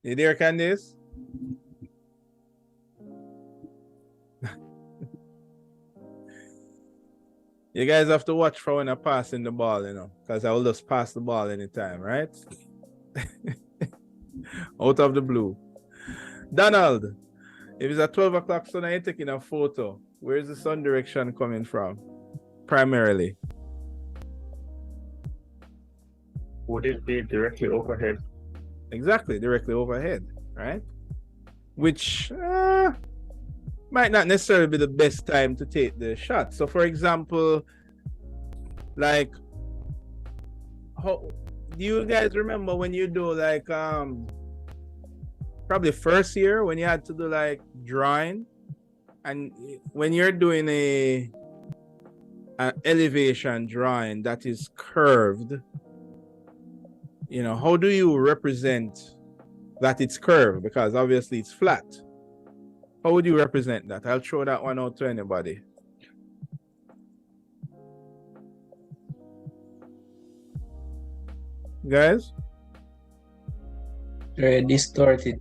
You there, Candace? You guys have to watch for when I'm passing the ball, you know, because I will just pass the ball anytime, right? Out of the blue. Donald, if it's at 12 o'clock sun and you're taking a photo, where's the sun direction coming from, primarily? Would it be directly overhead? Exactly, directly overhead, right? which might not necessarily be the best time to take the shot. So for example, like, how do you guys remember when you do like probably first year when you had to do like drawing, and when you're doing an elevation drawing that is curved, you know, how do you represent that it's curved? Because obviously it's flat. How would you represent that? I'll throw that one out to anybody. Guys? Distorted.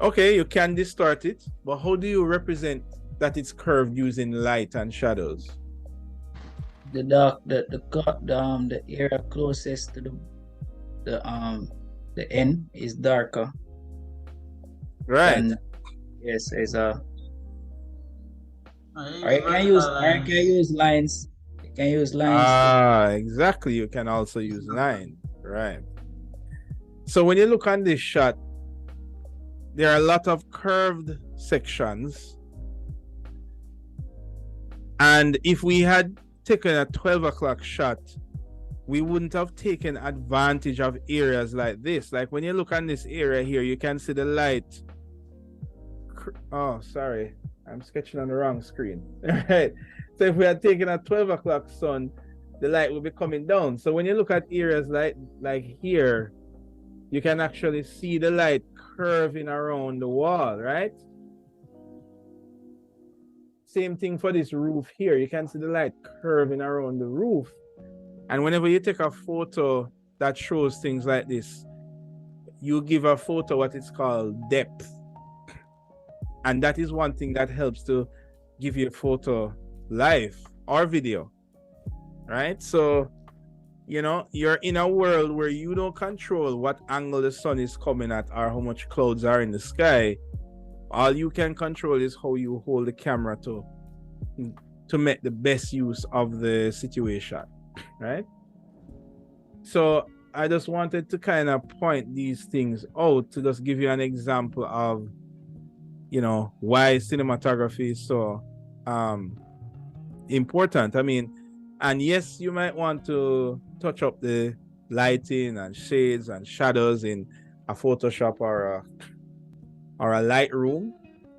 Okay, you can distort it, but how do you represent that it's curved using light and shadows? The area closest to the end is darker. Right. Yes, is a. I Or you can use lines. You can use lines. Exactly. You can also use line. Right. So when you look on this shot, there are a lot of curved sections. And if we had taken a 12 o'clock shot, we wouldn't have taken advantage of areas like this. Like when you look on this area here, you can see the light. Oh, sorry. I'm sketching on the wrong screen. Right. So if we had taken a 12 o'clock sun, the light will be coming down. So when you look at areas like here, you can actually see the light curving around the wall, right? Same thing for this roof here. You can see the light curving around the roof. And whenever you take a photo that shows things like this, you give a photo what it's called depth. And that is one thing that helps to give you a photo live or video, right? So, you know, you're in a world where you don't control what angle the sun is coming at or how much clouds are in the sky. All you can control is how you hold the camera to make the best use of the situation, right? So I just wanted to kind of point these things out to just give you an example of, you know, why cinematography is so important. I mean, and yes, you might want to touch up the lighting and shades and shadows in a Photoshop or a Lightroom,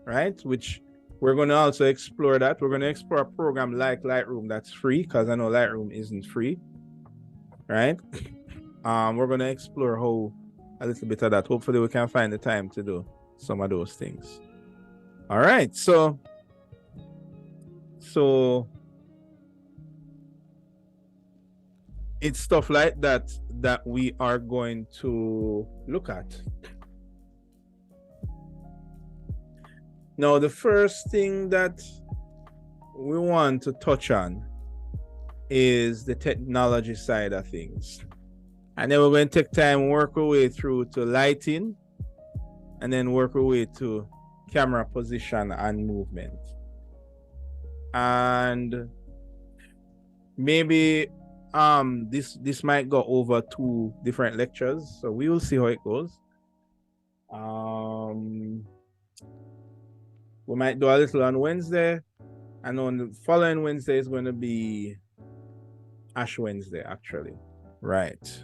right? Which we're going to also explore that. We're going to explore a program like Lightroom that's free, because I know Lightroom isn't free, right? We're going to explore a little bit of that. Hopefully we can find the time to do some of those things. All right, so it's stuff like that that we are going to look at. Now, the first thing that we want to touch on is the technology side of things. And then we're going to take time and work our way through to lighting, and then work our way to camera position and movement. And maybe this might go over 2 different lectures, so we will see how it goes. We might do a little on Wednesday, and on the following Wednesday is going to be Ash Wednesday, actually. Right.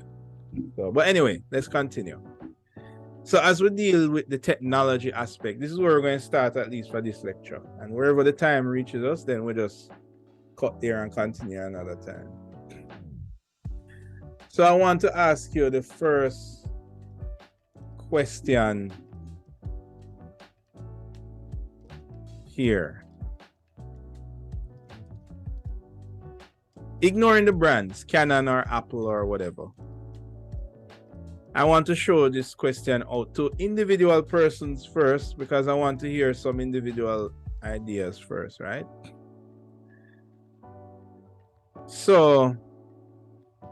So, but anyway, let's continue. So as we deal with the technology aspect, this is where we're going to start, at least for this lecture. And wherever the time reaches us, then we just cut there and continue another time. So I want to ask you the first question here. Ignoring the brands, Canon or Apple or whatever, I want to show this question out to individual persons first, because I want to hear some individual ideas first, right? So,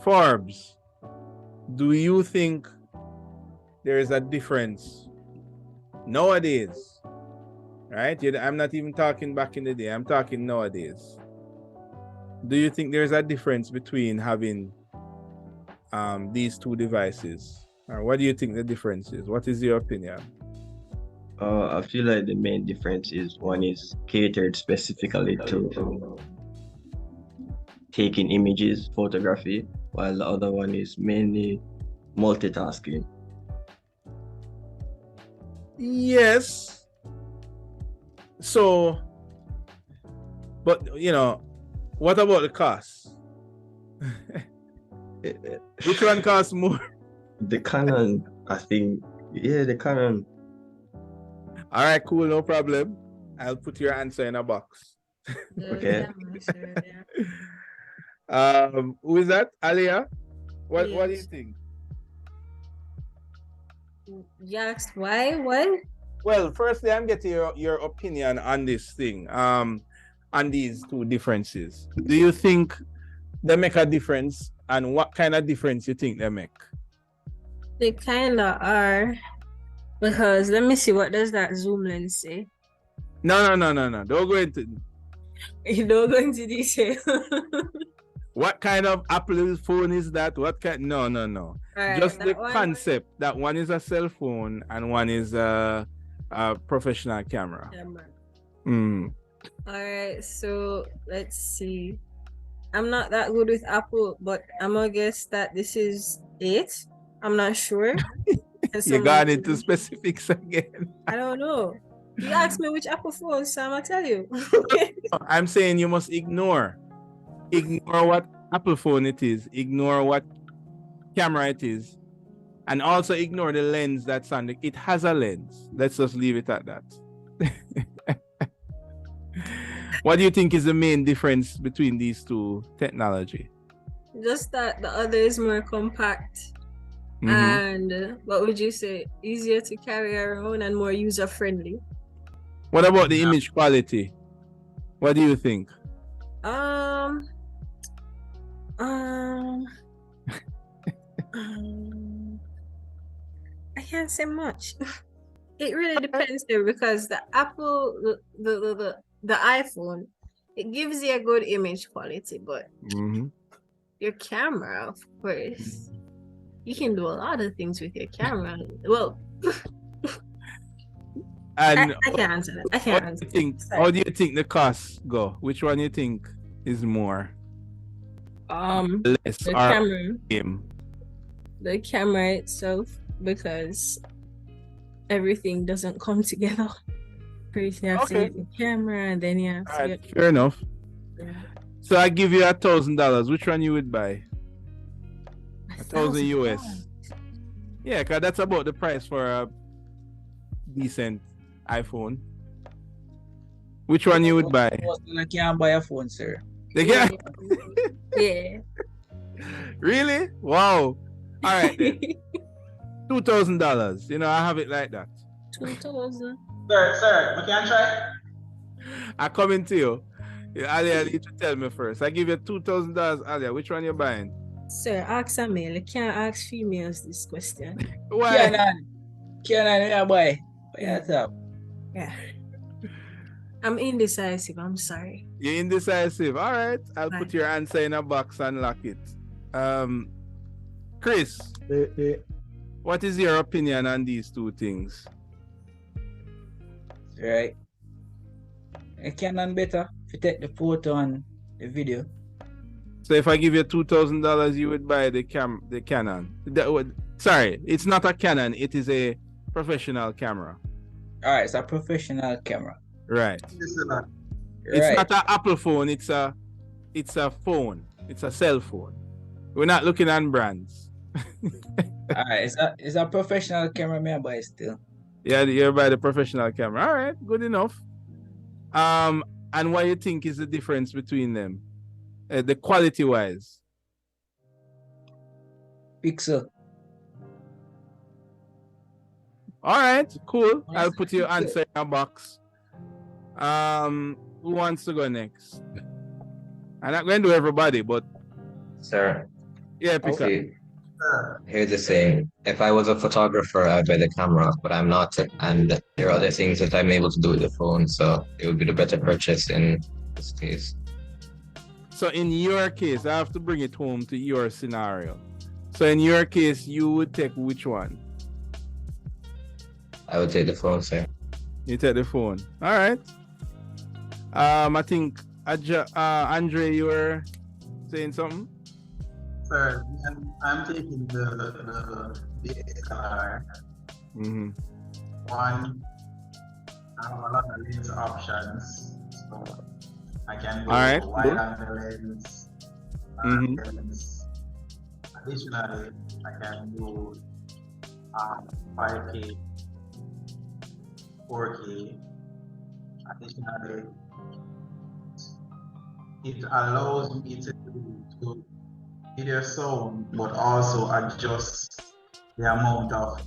Forbes, do you think there is a difference nowadays, right? I'm not even talking back in the day, I'm talking nowadays. Do you think there's a difference between having these 2 devices? Or what do you think the difference is? What is your opinion? I feel like the main difference is one is catered specifically to taking images, photography, while the other one is mainly multitasking. Yes. So, but what about the cost? Which one costs more? The Canon, I think, the Canon. All right, cool, no problem. I'll put your answer in a box. Okay. Who is that? Alia? What do you think? You asked why? What? Well, firstly, I'm getting your opinion on this thing. On these two differences. Do you think they make a difference, and what kind of difference you think they make? They kinda are. Because let me see, what does that zoom lens say? No. Don't go into. You don't go into detail. What kind of Apple phone is that? What kind? No. Right, Just the one, concept that one is a cell phone and one is a professional camera. All right, so let's see. I'm not that good with Apple, but I'm gonna guess that this is it. I'm not sure. You got into specifics again. I don't know. You asked me which Apple phone, so I'm gonna tell you. I'm saying you must ignore what Apple phone it is, ignore what camera it is, and also ignore the lens that's on it. It has a lens. Let's just leave it at that. What do you think is the main difference between these two technology? Just that the other is more compact. And what would you say? Easier to carry around and more user friendly. What about the image quality? What do you think? I can't say much. It really depends there, because the Apple, the iPhone, it gives you a good image quality, but your camera, of course, you can do a lot of things with your camera. Well, and I can't answer that. I can't answer that. How do you think the costs go? Which one you think is more? Less The or camera. game? The camera itself, because everything doesn't come together. First you have to get the camera, and then you have to get... Fair enough. Yeah. So I give you $1,000. Which one you would buy? 1,000 US. Yeah, because that's about the price for a decent iPhone. Which one you would buy? I can't buy a phone, sir. They can? Yeah. Really? Wow. All right then. $2,000. I have it like that. 2,000. Sir, we can try. I come into you. Alia, you need to tell me first. I give you $2,000, Alia. Which one you buying? Sir, ask a male. You can't ask females this question. Why? Canon, yeah, boy. What's up? Yeah. I'm indecisive. I'm sorry. You're indecisive. All right. I'll put your answer in a box and lock it. Chris, what is your opinion on these two things? Right. A Canon better if you take the photo and the video. So if I give you $2,000, you would buy the Canon. Sorry, it's not a Canon. It is a professional camera. All right, it's a professional camera. Right. It's not an Apple phone. It's a phone. It's a cell phone. We're not looking at brands. All right, it's a professional camera, man, but still. Yeah, you're by the professional camera. All right, good enough. And what you think is the difference between them, the quality wise? Pixel. All right, cool. I'll put your answer in a box. Who wants to go next? I'm not going to do everybody, but Sir. Yeah, pick up. Here's the thing. If I was a photographer, I'd buy the camera, but I'm not. And there are other things that I'm able to do with the phone, so it would be the better purchase in this case. So in your case, I have to bring it home to your scenario. So in your case, you would take which one? I would take the phone, sir. You take the phone. All right. I think Andre, you were saying something. Sir, I'm taking the DSLR. Mm-hmm. One, I have a lot of lens options, so I can go All right. wide angle lens, Mm-hmm. lens. Additionally, I can do 5K, 4K. Additionally, it allows me to video sound, but also adjust the amount of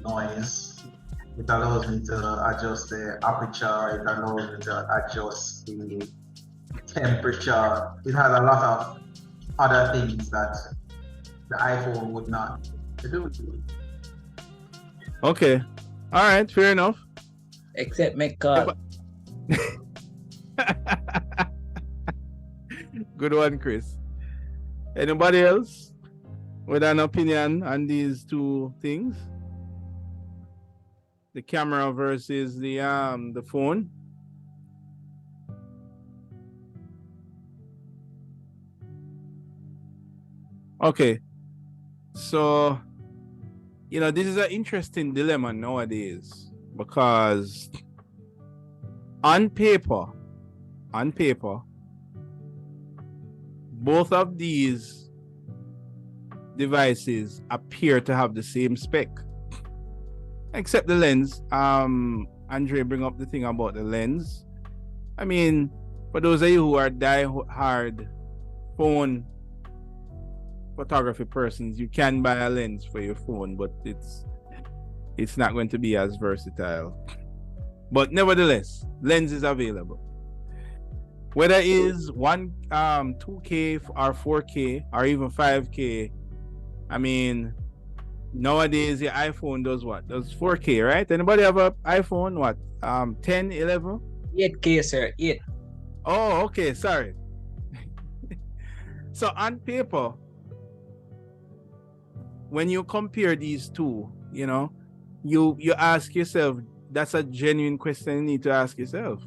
noise. It allows me to adjust the aperture. It allows me to adjust the temperature. It has a lot of other things that the iPhone would not do. Okay. All right. Fair enough. Except make call. Good one, Chris. Anybody else with an opinion on these two things? The camera versus the phone? Okay. So, this is an interesting dilemma nowadays because on paper, both of these devices appear to have the same spec, except the lens. Andre bring up the thing about the lens. I mean, for those of you who are die-hard phone photography persons, you can buy a lens for your phone, but it's not going to be as versatile. But nevertheless, lens is available. Whether it is 2K or 4K or even 5K, I mean, nowadays your iPhone does what? Does 4K, right? Anybody have an iPhone? What? 10, 11? 8K, sir. 8. Oh, okay. Sorry. So on paper, when you compare these two, you ask yourself, that's a genuine question you need to ask yourself.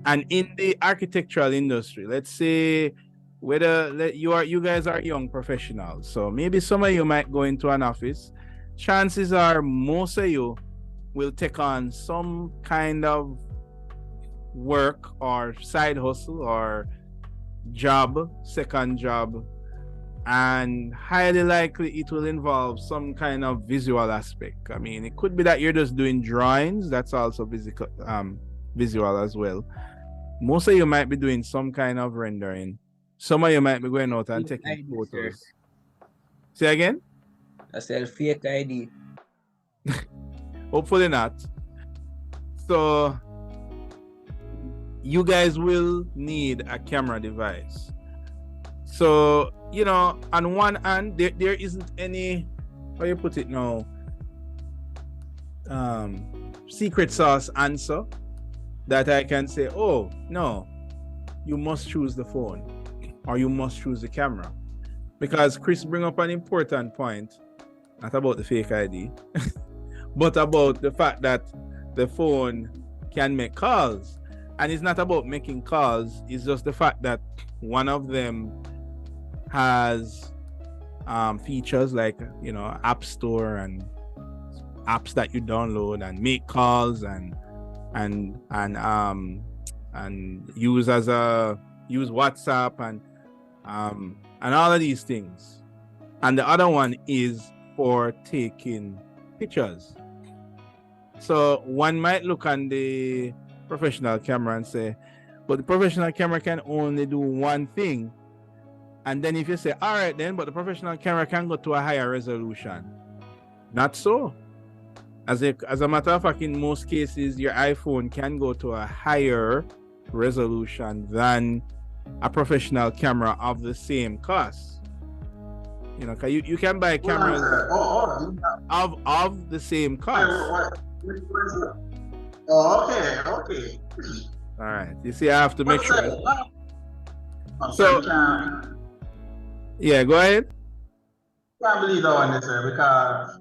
And in the architectural industry, let's say whether you guys are young professionals, so maybe some of you might go into an office. Chances are most of you will take on some kind of work or side hustle or job, second job, and highly likely it will involve some kind of visual aspect. I mean, it could be that you're just doing drawings. That's also visual as well. Most of you might be doing some kind of rendering. Some of you might be going out and taking ID, photos. sir. Say again? I said fake ID. Hopefully not. So you guys will need a camera device. So, on one hand, there isn't any, how you put it now, secret sauce answer that I can say, oh, no, you must choose the phone or you must choose the camera. Because Chris bring up an important point, not about the fake ID, but about the fact that the phone can make calls. And it's not about making calls, it's just the fact that one of them has features like, App Store and apps that you download and make calls and use WhatsApp and all of these things. And the other one is for taking pictures. So one might look on the professional camera and say, but the professional camera can only do one thing. And then if you say, all right then, but the professional camera can go to a higher resolution. Not so. As a matter of fact, in most cases, your iPhone can go to a higher resolution than a professional camera of the same cost. You can buy cameras of the same cost. Okay. All right. You see, I have to make sure. So, yeah, go ahead. I can't believe that one, sir, because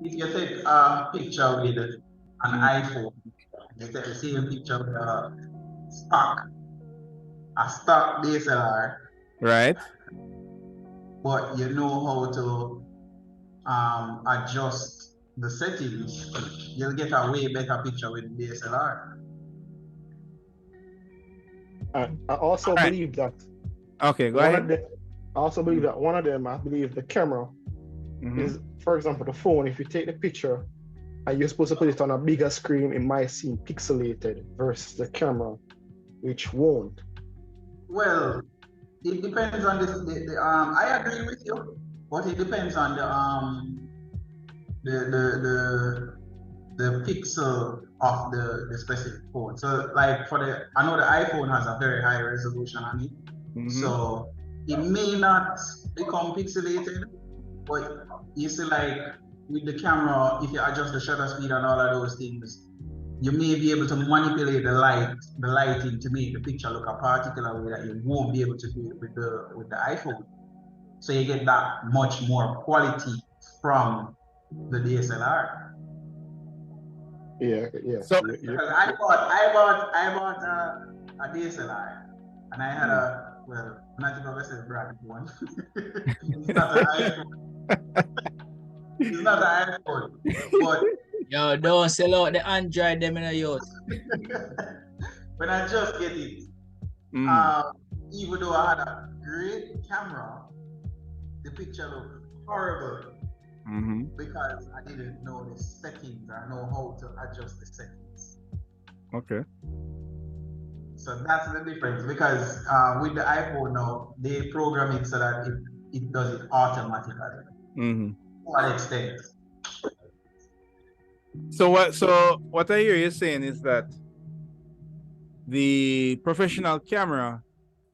if you take a picture with an iPhone, you take the same picture with a stock DSLR. Right. But you know how to adjust the settings, you'll get a way better picture with DSLR. I also believe that. Okay, go ahead. I also believe that one of them, I believe the camera is, for example, the phone. If you take the picture and you're supposed to put it on a bigger screen, it might seem pixelated versus the camera, which won't. Well, it depends on I agree with you, but it depends on the pixel of the specific phone. So like I know the iPhone has a very high resolution on it, so it may not become pixelated, but you see, like with the camera, if you adjust the shutter speed and all of those things, you may be able to manipulate the lighting to make the picture look a particular way that you won't be able to do it with the iPhone. So you get that much more quality from the DSLR. Yeah. So because I bought a DSLR, and I had I'm not even gonna say the brand one. It's not an iPhone. It's not an iPhone, but yo, don't sell out the Android them in a youth. when I just get it, even though I had a great camera, the picture looked horrible because I didn't know the settings. I know how to adjust the settings. Okay. So that's the difference, because with the iPhone now, they program it so that it does it automatically. To what extent? So what I hear you saying is that the professional camera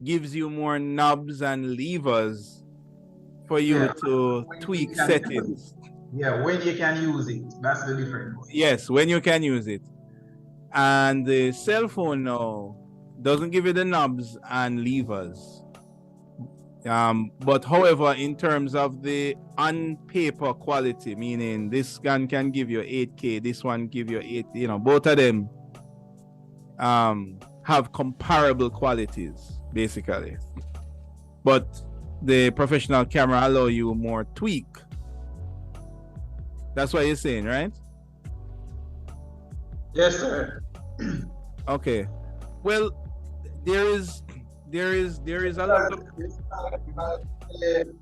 gives you more knobs and levers for you to tweak settings. Yeah, when you can use it, that's the difference. Yes, when you can use it. And the cell phone now doesn't give you the knobs and levers. But however, in terms of the on-paper quality, meaning this gun can give you 8K, this one give you 8, both of them have comparable qualities, basically. But the professional camera allow you more tweak. That's what you're saying, right? Yes, sir. Okay. Well, there is a lot of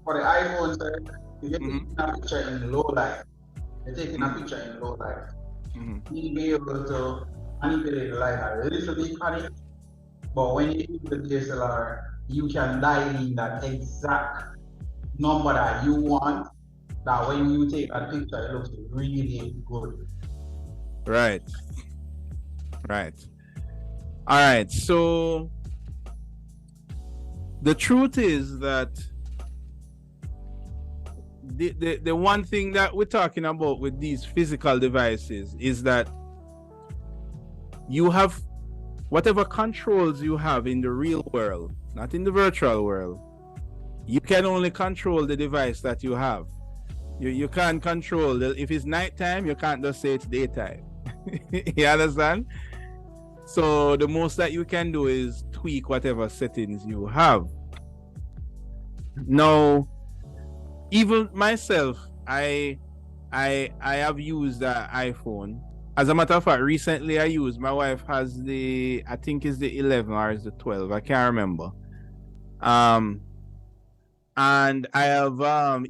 for the iPhone, sir, you're taking a picture in low light. You're taking a picture in low light. You'll be able to manipulate the light a little bit on it, but when you use the DSLR, you can dial in that exact number that you want, that when you take that picture, it looks really good. Right. All right. So the truth is that the one thing that we're talking about with these physical devices is that you have whatever controls you have in the real world, not in the virtual world. You can only control the device that you have. You can't control if it's nighttime, you can't just say it's daytime. You understand? So the most that you can do is tweak whatever settings you have. Now, even myself, I have used the iPhone. As a matter of fact, recently my wife has I think it's the 11 or it's the 12, I can't remember. And I have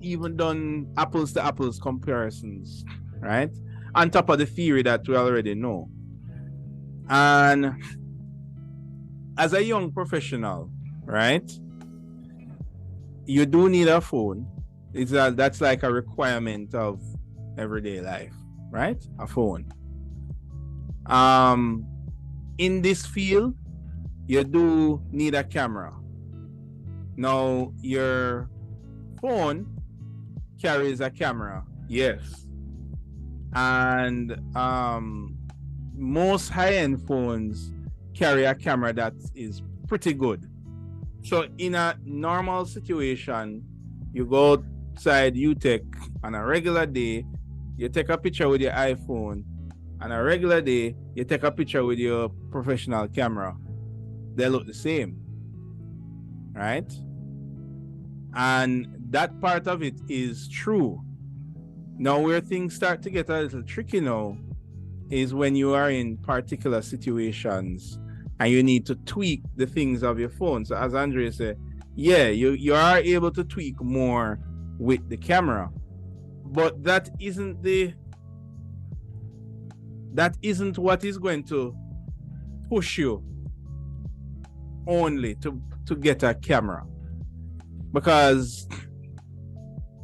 even done apples to apples comparisons, right? On top of the theory that we already know. And as a young professional, right, you do need a phone. That's like a requirement of everyday life, right? A phone. In this field, you do need a camera. Now, your phone carries a camera, yes. And most high-end phones carry a camera that is pretty good. So in a normal situation, you go outside, you take on a regular day, you take a picture with your iPhone, On a regular day, you take a picture with your professional camera, they look the same, right? And that part of it is true. Now, where things start to get a little tricky now is when you are in particular situations and you need to tweak the things of your phone. So as Andrea said, yeah, you are able to tweak more with the camera, but that isn't what is going to push you only to get a camera. Because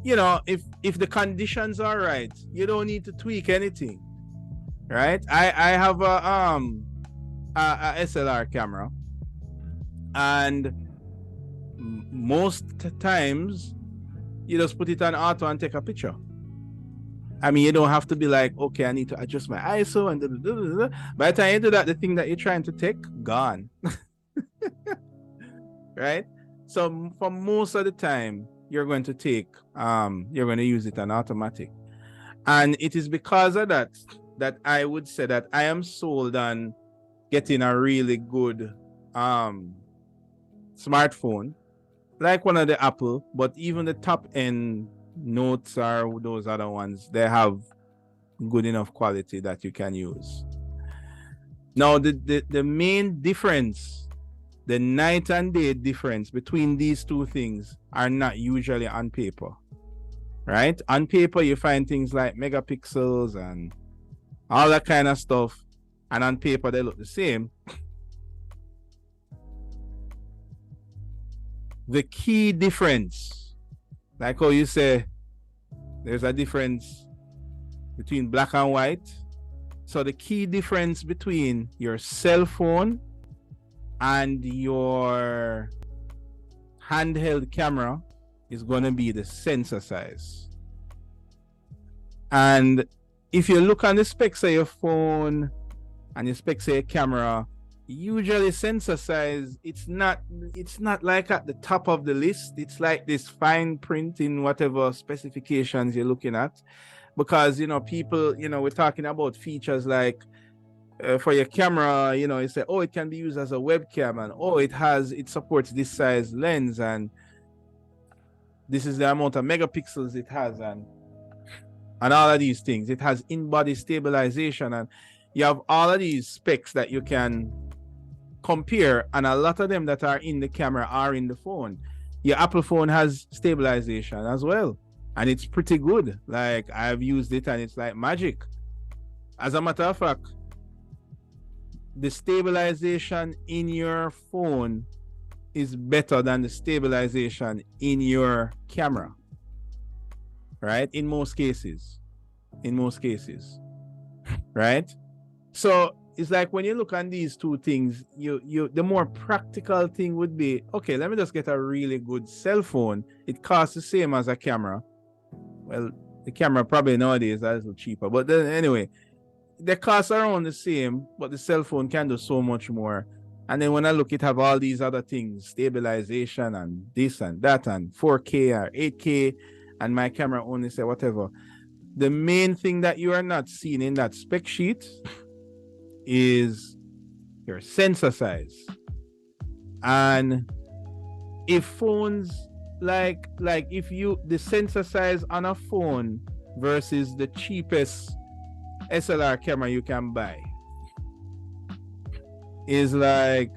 if the conditions are right, you don't need to tweak anything, right? I have a SLR camera, and most times you just put it on auto and take a picture. I mean, you don't have to be like, okay, I need to adjust my ISO and by the time you do that, the thing that you're trying to take, gone. Right? So for most of the time, you're going to use it on automatic. And it is because of that I would say that I am sold on getting a really good smartphone, like one of the Apple, but even the top end Notes or those other ones, they have good enough quality that you can use. Now, the main difference, the night and day difference between these two things are not usually on paper, right? On paper, you find things like megapixels and all that kind of stuff, and on paper, they look the same. The key difference, like how you say, there's a difference between black and white. So the key difference between your cell phone and your handheld camera is going to be the sensor size. And if you look on the specs of your phone and the specs of your camera, usually sensor size, it's not like at the top of the list. It's like this fine print in whatever specifications you're looking at, because people, we're talking about features like for your camera, you say, oh, it can be used as a webcam, and oh, it supports this size lens, and this is the amount of megapixels it has, and all of these things. It has in-body stabilization, and you have all of these specs that you can compare, and a lot of them that are in the camera are in the phone. Your Apple phone has stabilization as well, and it's pretty good. Like, I've used it and it's like magic. As a matter of fact, the stabilization in your phone is better than the stabilization in your camera, right? In most cases, right? So it's like when you look on these two things, the more practical thing would be, okay, let me just get a really good cell phone. It costs the same as a camera. Well, the camera probably nowadays is a little cheaper, but then anyway, the costs are around the same, but the cell phone can do so much more. And then when I look, it have all these other things, stabilization and this and that and 4K or 8K, and my camera only say whatever. The main thing that you are not seeing in that spec sheet is your sensor size. And if phones like if the sensor size on a phone versus the cheapest SLR camera you can buy is like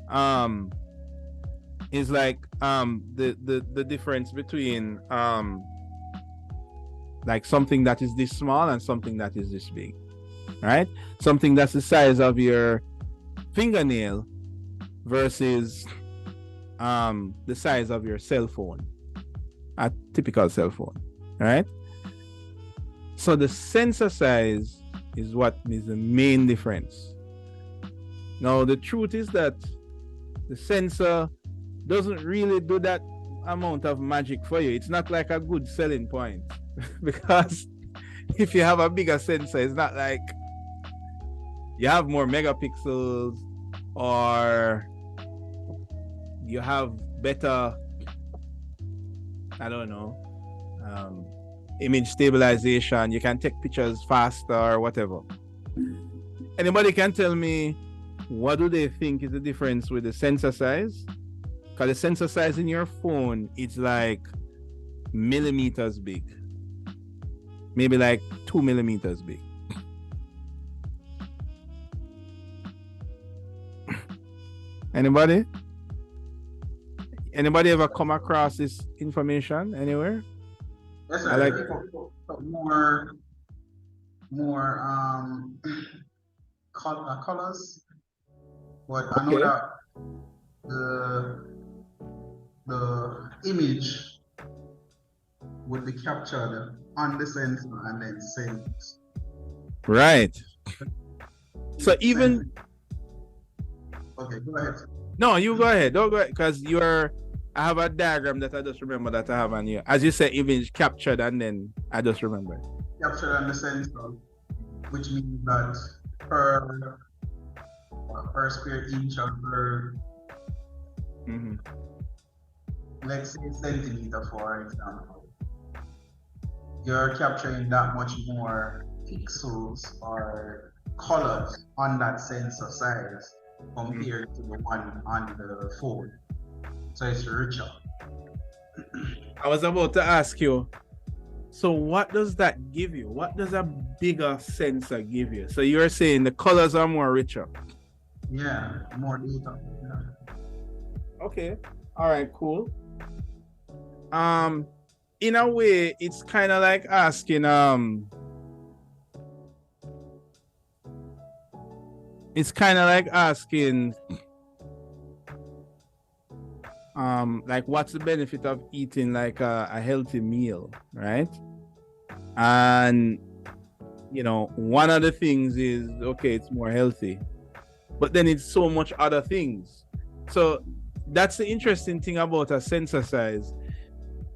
the difference between like something that is this small and something that is this big, right? Something that's the size of your fingernail versus the size of your cell phone, a typical cell phone, right? So the sensor size is what is the main difference. Now, the truth is that the sensor doesn't really do that amount of magic for you. It's not like a good selling point because if you have a bigger sensor, it's not like you have more megapixels or you have better, I don't know, image stabilization. You can take pictures faster or whatever. Anybody can tell me what do they think is the difference with the sensor size? Because the sensor size in your phone, it's like millimeters big. Maybe like 2 millimeters big. Anybody? Anybody ever come across this information anywhere? Yes, sir. I like more colors, but I know Okay. that the image would be captured on the sensor and then sent. Right. So even Okay, go ahead. no, you go ahead. Don't go ahead, because I have a diagram that I just remember that I have on here. As you said, image captured, and then I just remember. Captured on the sensor, which means that per square inch or per let's say centimeter, for example, you're capturing that much more pixels or colors on that sensor size compared to the one on the phone. So it's richer. I was about to ask you, so what does that give you? What does a bigger sensor give you? So you're saying the colors are more richer? Yeah, more data. Yeah. Okay. All right, cool. In a way, it's kind of like asking, like what's the benefit of eating like a healthy meal, right? And one of the things is, okay, it's more healthy, but then it's so much other things. So that's the interesting thing about a sensor size,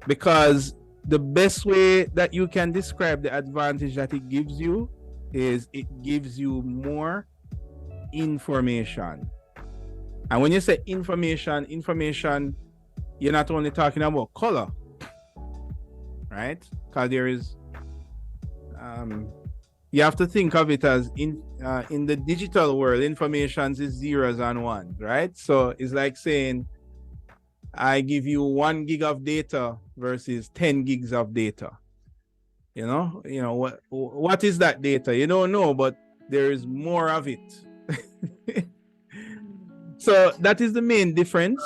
because the best way that you can describe the advantage that it gives you is it gives you more information. And when you say information, you're not only talking about color, right? Because there is, you have to think of it as in the digital world, information is zeros and ones, right? So it's like saying, I give you 1 gig of data versus 10 gigs of data. What is that data? You don't know, but there is more of it. So that is the main difference.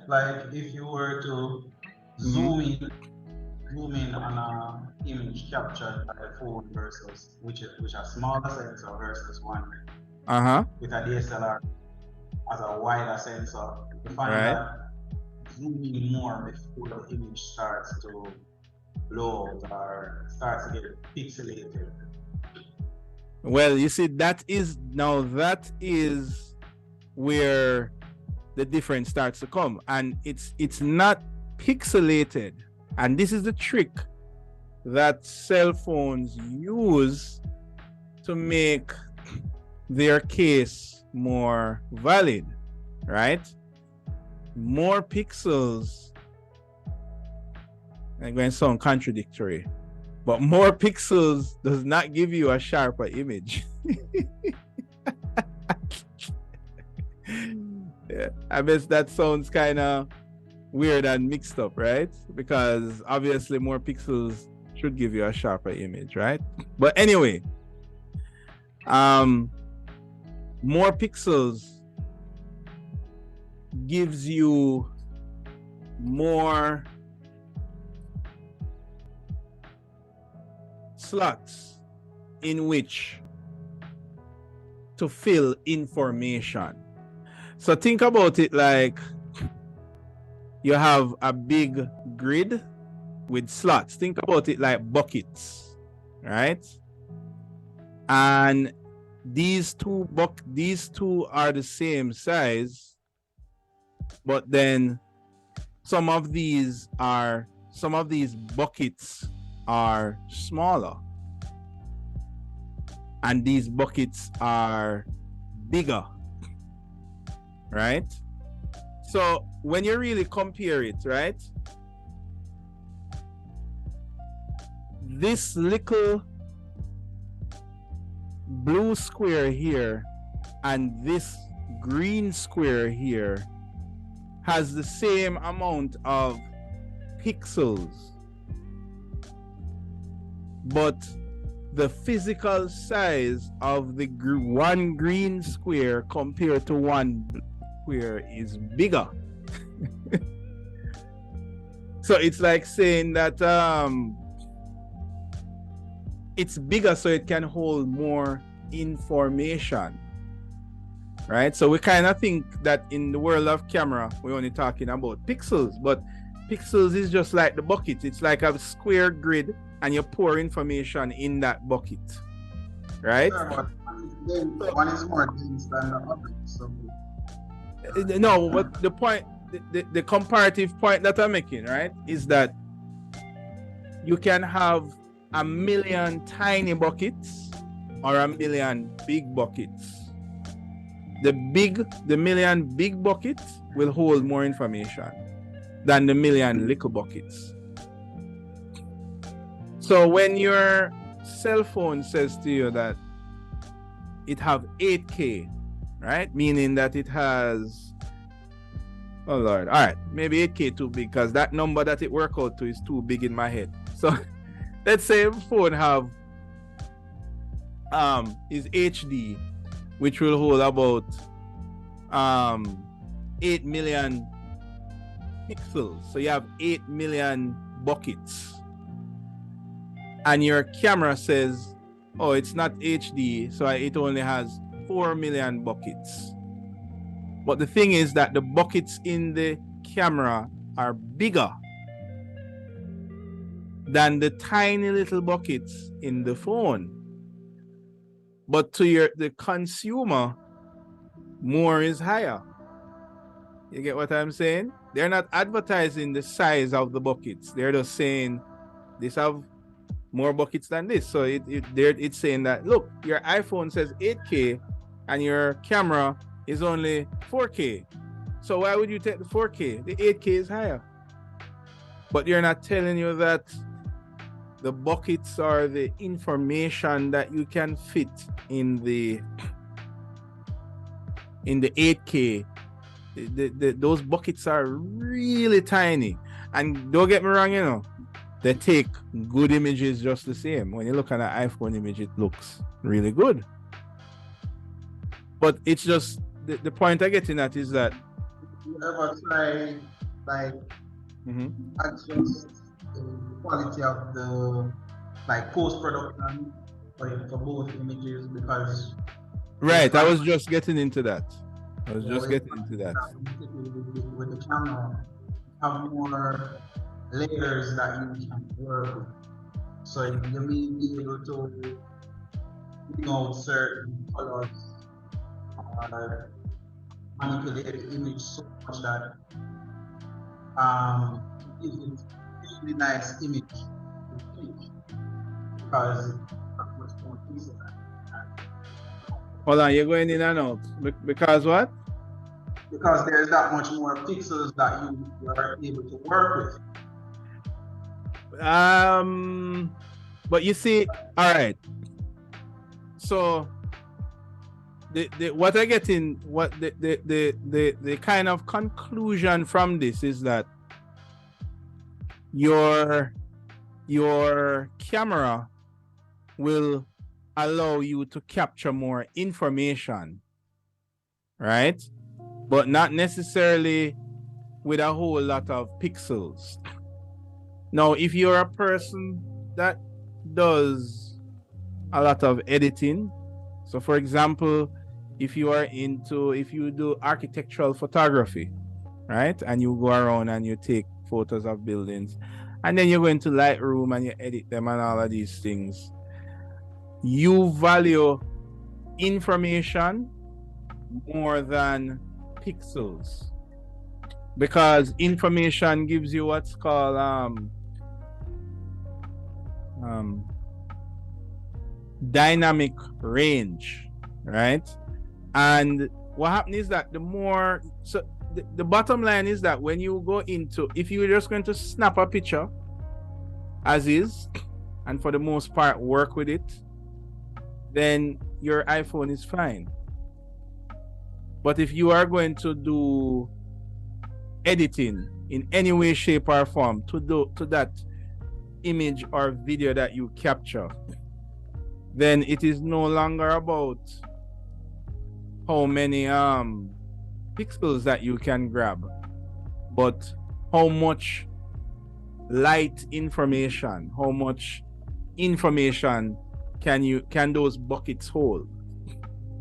Like if you were to zoom in on an image captured by a phone versus which a smaller sensor versus one with a DSLR as a wider sensor, you find that zooming more before the image starts to load or starts to get pixelated. Well, you see, that is where the difference starts to come, and it's not pixelated, and this is the trick that cell phones use to make their case more valid, right? More pixels, I'm going to sound contradictory, but more pixels does not give you a sharper image. Yeah, I guess that sounds kind of weird and mixed up, right? Because obviously more pixels should give you a sharper image, right? But anyway, more pixels gives you more slots in which to fill information. So think about it like you have a big grid with slots. Think about it like buckets, right? And these two are the same size, but then some of these buckets are smaller, and these buckets are bigger, right? So when you really compare it, right, blue square here and this green square here has the same amount of pixels, but the physical size of the one green square compared to one square is bigger. So it's like saying that it's bigger so it can hold more information, right? So we kind of think that in the world of camera we're only talking about pixels, but pixels is just like the bucket. It's like a square grid and you pour information in that bucket, right? Sure, but one is more dense than the other. So. No, but the point, the comparative point that I'm making, right, is that you can have 1,000,000 tiny buckets or 1,000,000 big buckets. The 1,000,000 big buckets will hold more information than the 1,000,000 little buckets. So when your cell phone says to you that it have 8K, right? Meaning that it has, oh Lord, all right, maybe 8K too big because that number that it work out to is too big in my head. So let's say a phone have is HD, which will hold about 8 million pixels. So you have 8 million buckets. And your camera says, oh, it's not HD, so it only has 4 million buckets. But the thing is that the buckets in the camera are bigger than the tiny little buckets in the phone. But to the consumer, more is higher. You get what I'm saying? They're not advertising the size of the buckets. They're just saying this have more buckets than this. So it's saying that, look, your iPhone says 8K and your camera is only 4K. So why would you take the 4K? The 8K is higher. But you're not telling you that the buckets are the information that you can fit in the 8K. Those buckets are really tiny. And don't get me wrong, you know, they take good images just the same. When you look at an iPhone image, it looks really good. But it's just, the point I'm getting at is that you ever try, like, adjust the quality of the, like, post-production for both images? Because right, I was just getting into that. With the camera, have more layers that you can work with. So you may be able to bring out certain colors or manipulate the image so much that it gives it a really nice image because it's much more pixel. Hold on, you're going in and out. Because what? Because there's that much more pixels that you are able to work with. But you see, all right. So what I get in, what the kind of conclusion from this is that your camera will allow you to capture more information, right? But not necessarily with a whole lot of pixels. Now, if you're a person that does a lot of editing, so for example, if you do architectural photography, right? And you go around and you take photos of buildings, and then you go into Lightroom and you edit them and all of these things, you value information more than pixels, because information gives you what's called dynamic range, right? And what happens is that the bottom line is that when you go into, if you're just going to snap a picture as is, and for the most part work with it, then your iPhone is fine. But if you are going to do editing in any way, shape, or form to that image or video that you capture, then it is no longer about how many pixels that you can grab, but how much light information, how much information can those buckets hold.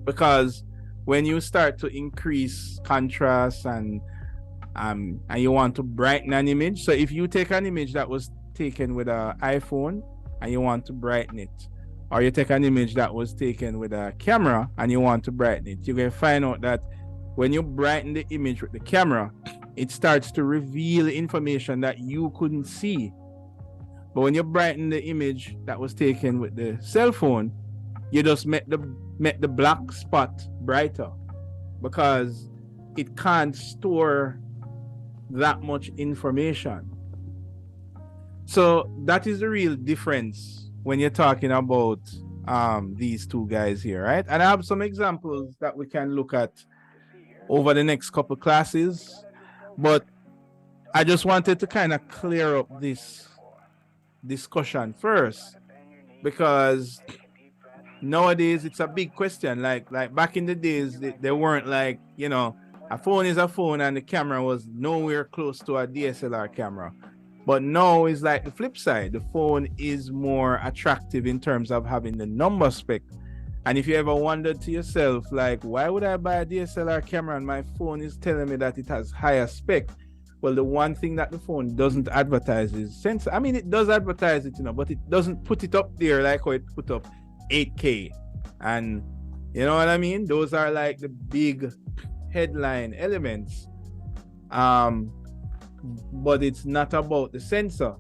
Because when you start to increase contrast and you want to brighten an image, so if you take an image that was taken with an iPhone and you want to brighten it, or you take an image that was taken with a camera and you want to brighten it, you're going to find out that when you brighten the image with the camera, it starts to reveal information that you couldn't see. But when you brighten the image that was taken with the cell phone, you just make the black spot brighter because it can't store that much information. So that is the real difference when you're talking about these two guys here, right? And I have some examples that we can look at over the next couple classes, but I just wanted to kind of clear up this discussion first, because nowadays it's a big question. Like back in the days, they weren't like, you know, a phone is a phone and the camera was nowhere close to a DSLR camera. But now it's like the flip side. The phone is more attractive in terms of having the number spec. And if you ever wondered to yourself, like, why would I buy a DSLR camera and my phone is telling me that it has higher spec? Well, the one thing that the phone doesn't advertise is sensor. I mean, it does advertise it, you know, but it doesn't put it up there like how it put up 8K. And you know what I mean? Those are like the big headline elements. But it's not about the sensor.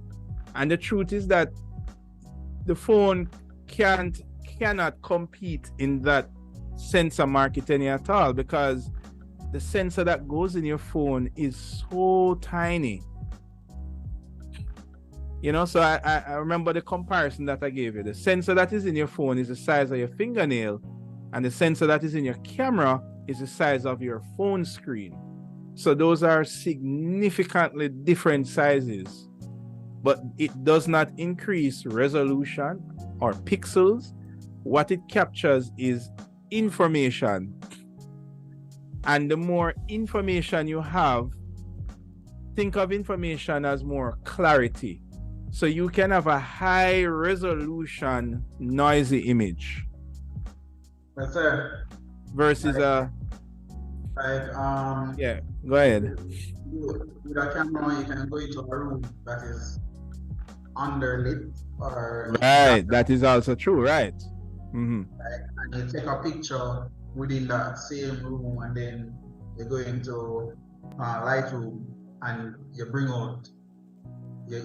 And the truth is that the phone cannot compete in that sensor market any at all, because the sensor that goes in your phone is so tiny. You know, so I remember the comparison that I gave you. The sensor that is in your phone is the size of your fingernail, and the sensor that is in your camera is the size of your phone screen. So those are significantly different sizes, but it does not increase resolution or pixels. What it captures is information. And the more information you have, think of information as more clarity. So you can have a high resolution noisy image. Yes, sir. Versus yeah, go ahead. With a camera, you can go into a room that is underlit, or right, that is also true, right? And you take a picture within that same room, and then you go into Lightroom and you bring out, you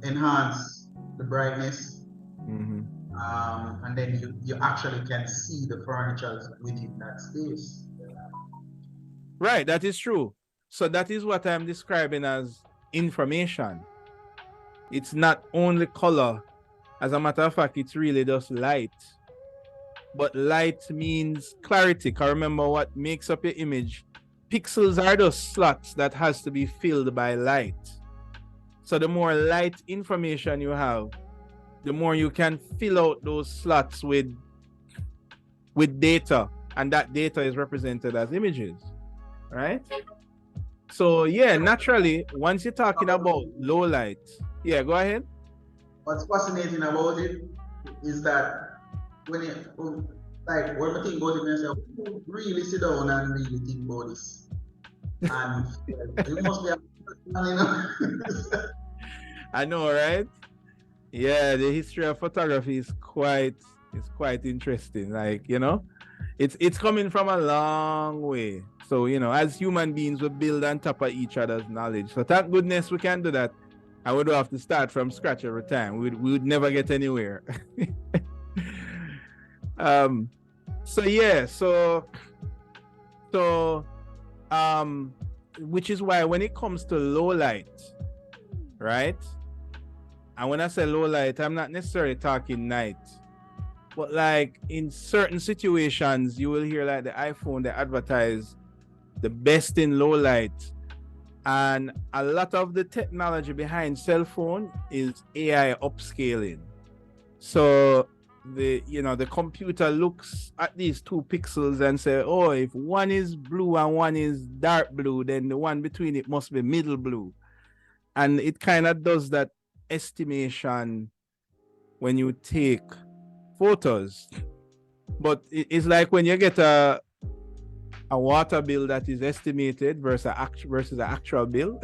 enhance the brightness, and then you actually can see the furniture within that space. Right, that is true. So that is what I'm describing as information. It's not only color. As a matter of fact, it's really just light. But light means clarity. Because remember what makes up your image. Pixels are those slots that has to be filled by light. So the more light information you have, the more you can fill out those slots with data. And that data is represented as images. Right? So yeah, naturally, once you're talking about low light, yeah, go ahead. What's fascinating about it is that when we think about it, we say, who really sit down and really think about this? And it must be a you know. I know, right? Yeah, the history of photography is quite interesting. Like, you know, it's coming from a long way. So, you know, as human beings, we build on top of each other's knowledge. So thank goodness we can do that. And we don't have to start from scratch every time. We would never get anywhere. So yeah, so which is why when it comes to low light, right? And when I say low light, I'm not necessarily talking night. But like in certain situations, you will hear like the iPhone, they advertise the best in low light. And a lot of the technology behind cell phone is AI upscaling. So the computer looks at these 2 pixels and say, oh, if one is blue and one is dark blue, then the one between it must be middle blue. And it kind of does that estimation when you take photos. But it's like when you get a water bill that is estimated versus an actual bill.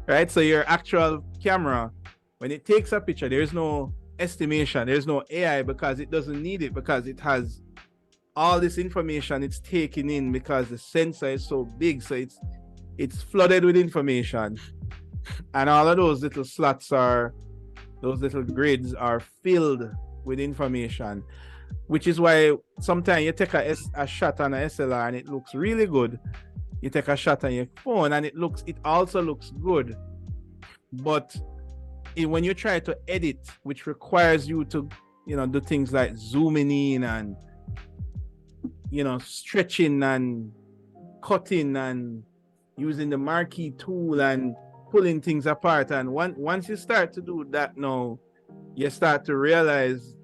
Right? So your actual camera, when it takes a picture, there's no estimation, there's no AI, because it doesn't need it, because it has all this information it's taking in, because the sensor is so big. So it's flooded with information. And all of those little slots those little grids are filled with information, which is why sometimes you take a shot on a SLR and it looks really good. You take a shot on your phone and it also looks good. But when you try to edit, which requires you to, do things like zooming in and, stretching and cutting and using the marquee tool and pulling things apart. And once you start to do that now, you start to realize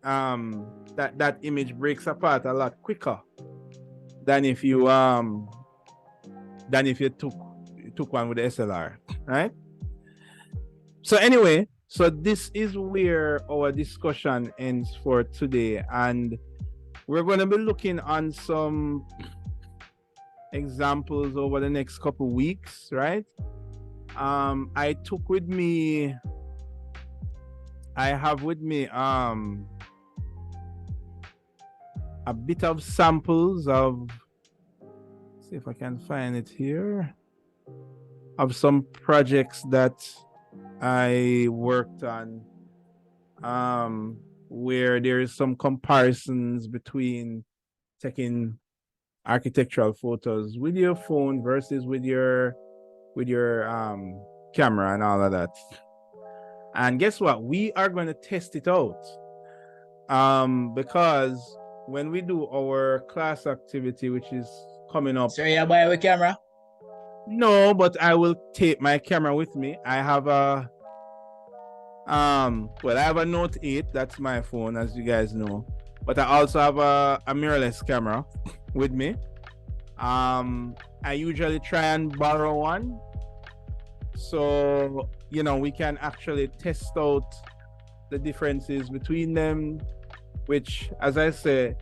that image breaks apart a lot quicker than if you took one with the SLR, right? So anyway, so this is where our discussion ends for today, and we're going to be looking on some examples over the next couple weeks, right? I have with me a bit of samples of, see if I can find it here, of some projects that I worked on, where there is some comparisons between taking architectural photos with your phone versus with your camera and all of that. And guess what? We are going to test it out, because when we do our class activity, which is coming up. So you buy a camera? No, but I will take my camera with me. I have I have a Note 8, that's my phone, as you guys know. But I also have a mirrorless camera with me. I usually try and borrow one, so we can actually test out the differences between them, which, as I say,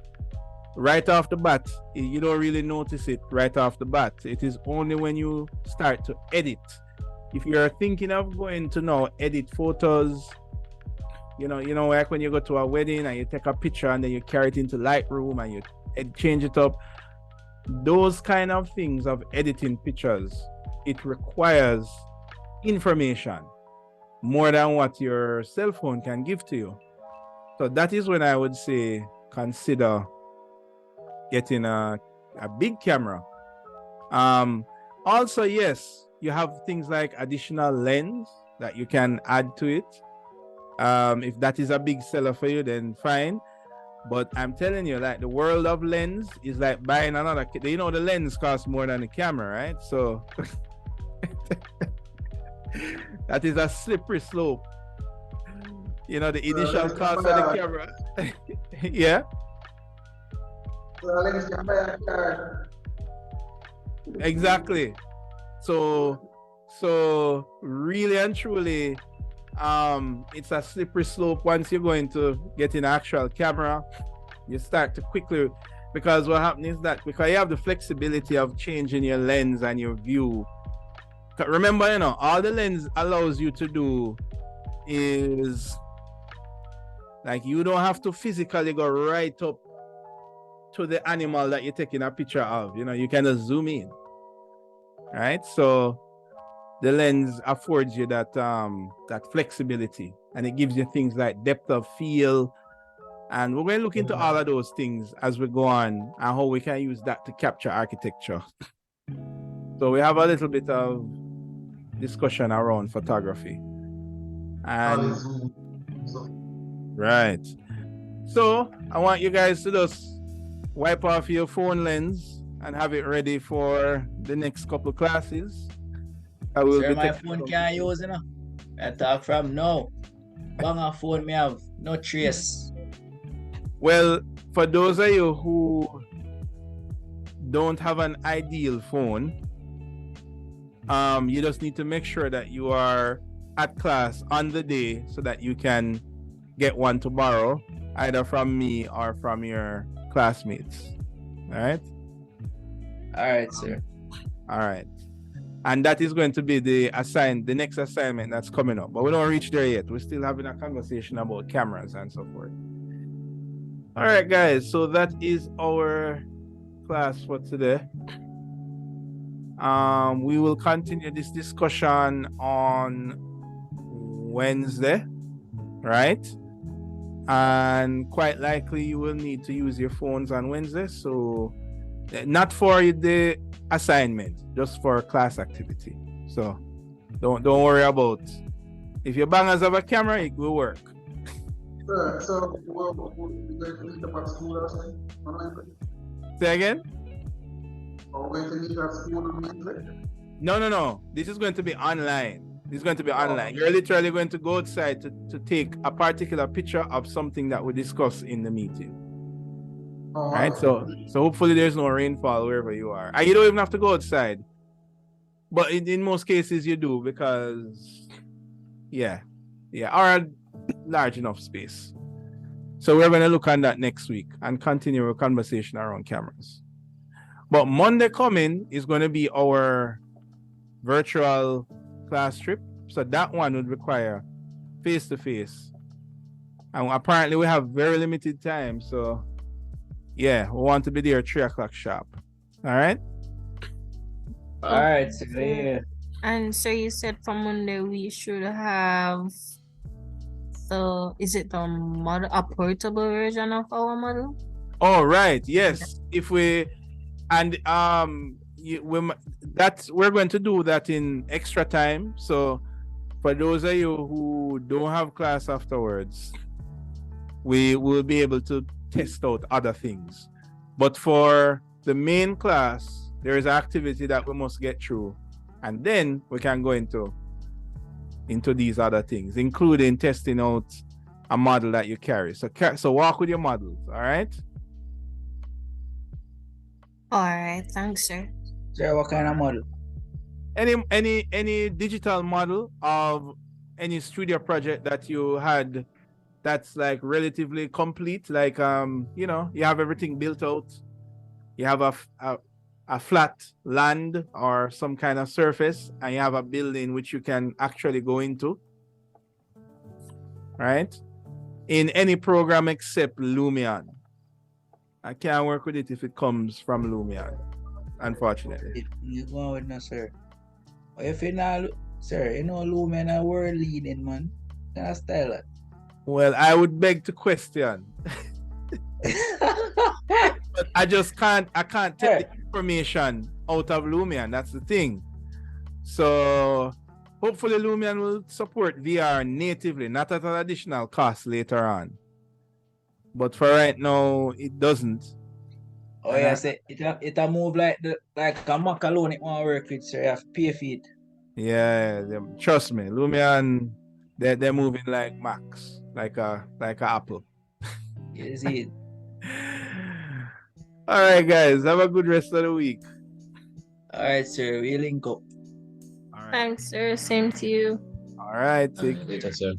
right off the bat, you don't really notice it right off the bat. It is only when you start to edit. If you're thinking of going to now edit photos, like when you go to a wedding and you take a picture and then you carry it into Lightroom and you change it up, those kind of things of editing pictures, it requires information more than what your cell phone can give to you. So that is when I would say consider getting a big camera. Also, yes, you have things like additional lens that you can add to it. If that is a big seller for you, then fine. But I'm telling you, like, the world of lens is like buying another. The lens costs more than the camera, right? So that is a slippery slope. The initial cost of the camera. Yeah. Exactly. So really and truly, it's a slippery slope. Once you're going to get an actual camera, you start to quickly, because what happens is that because you have the flexibility of changing your lens and your view. Remember, all the lens allows you to do is, like, you don't have to physically go right up to the animal that you're taking a picture of. You can just zoom in, right? So the lens affords you that flexibility, and it gives you things like depth of field. And we're going to look into all of those things as we go on, and how we can use that to capture architecture. So we have a little bit of discussion around photography. And right. So I want you guys to just wipe off your phone lens and have it ready for the next couple of classes. I will Sir, be my taking phone can't use, you know. I talk from now. Bang a phone me have no trace. Well, for those of you who don't have an ideal phone, you just need to make sure that you are at class on the day so that you can get one to borrow, either from me or from your classmates. All right? All right, sir. All right. And that is going to be the next assignment that's coming up. But we don't reach there yet. We're still having a conversation about cameras and so forth. All right, guys. So that is our class for today. We will continue this discussion on Wednesday, right? And quite likely you will need to use your phones on Wednesday. So not for the assignment, just for class activity. So don't worry about if your bangers have a camera, it will work. So we're going to meet up at school or something? Say again? Are we going to meet at school on Wednesday? No. This is going to be online. This is going to be online. You're literally going to go outside to take a particular picture of something that we discuss in the meeting. Right? So hopefully there's no rainfall wherever you are. And you don't even have to go outside. But in most cases you do because or a large enough space. So we're going to look on that next week and continue a conversation around cameras. But Monday coming is going to be our virtual class trip. So that one would require face-to-face. And apparently we have very limited time. So yeah, we want to be there 3 o'clock sharp. All right? All right, so yeah. And so you said for Monday we should have is it the model, a portable version of our model? Oh, right. Yes. If we and we're going to do that in extra time. So for those of you who don't have class afterwards, we will be able to test out other things. But for the main class, there is an activity that we must get through, and then we can go into these other things, including testing out a model that you carry. So walk with your models, all right? All right, thanks, sir. Sir, what kind of model? Any digital model of any studio project that you had that's like relatively complete, like you have everything built out. You have a flat land or some kind of surface, and you have a building which you can actually go into, right? In any program except Lumion. I can't work with it if it comes from Lumion, unfortunately. You go with no, sir. If you know, sir, Lumion are world leading, man. Can I style it? Well, I would beg to question. But I can't take the information out of Lumion. That's the thing. So hopefully Lumion will support VR natively, not at an additional cost later on. But for right now, it doesn't. Oh, and yeah, it a move like a macaron it want to work with, sir. You have to pay for it. Yeah, trust me, Lumion, they're moving like Max, like a Apple. You see it. All right, guys, have a good rest of the week. All right, sir. We link up. All right. Thanks, sir. Same to you. All right, take care. Later, sir.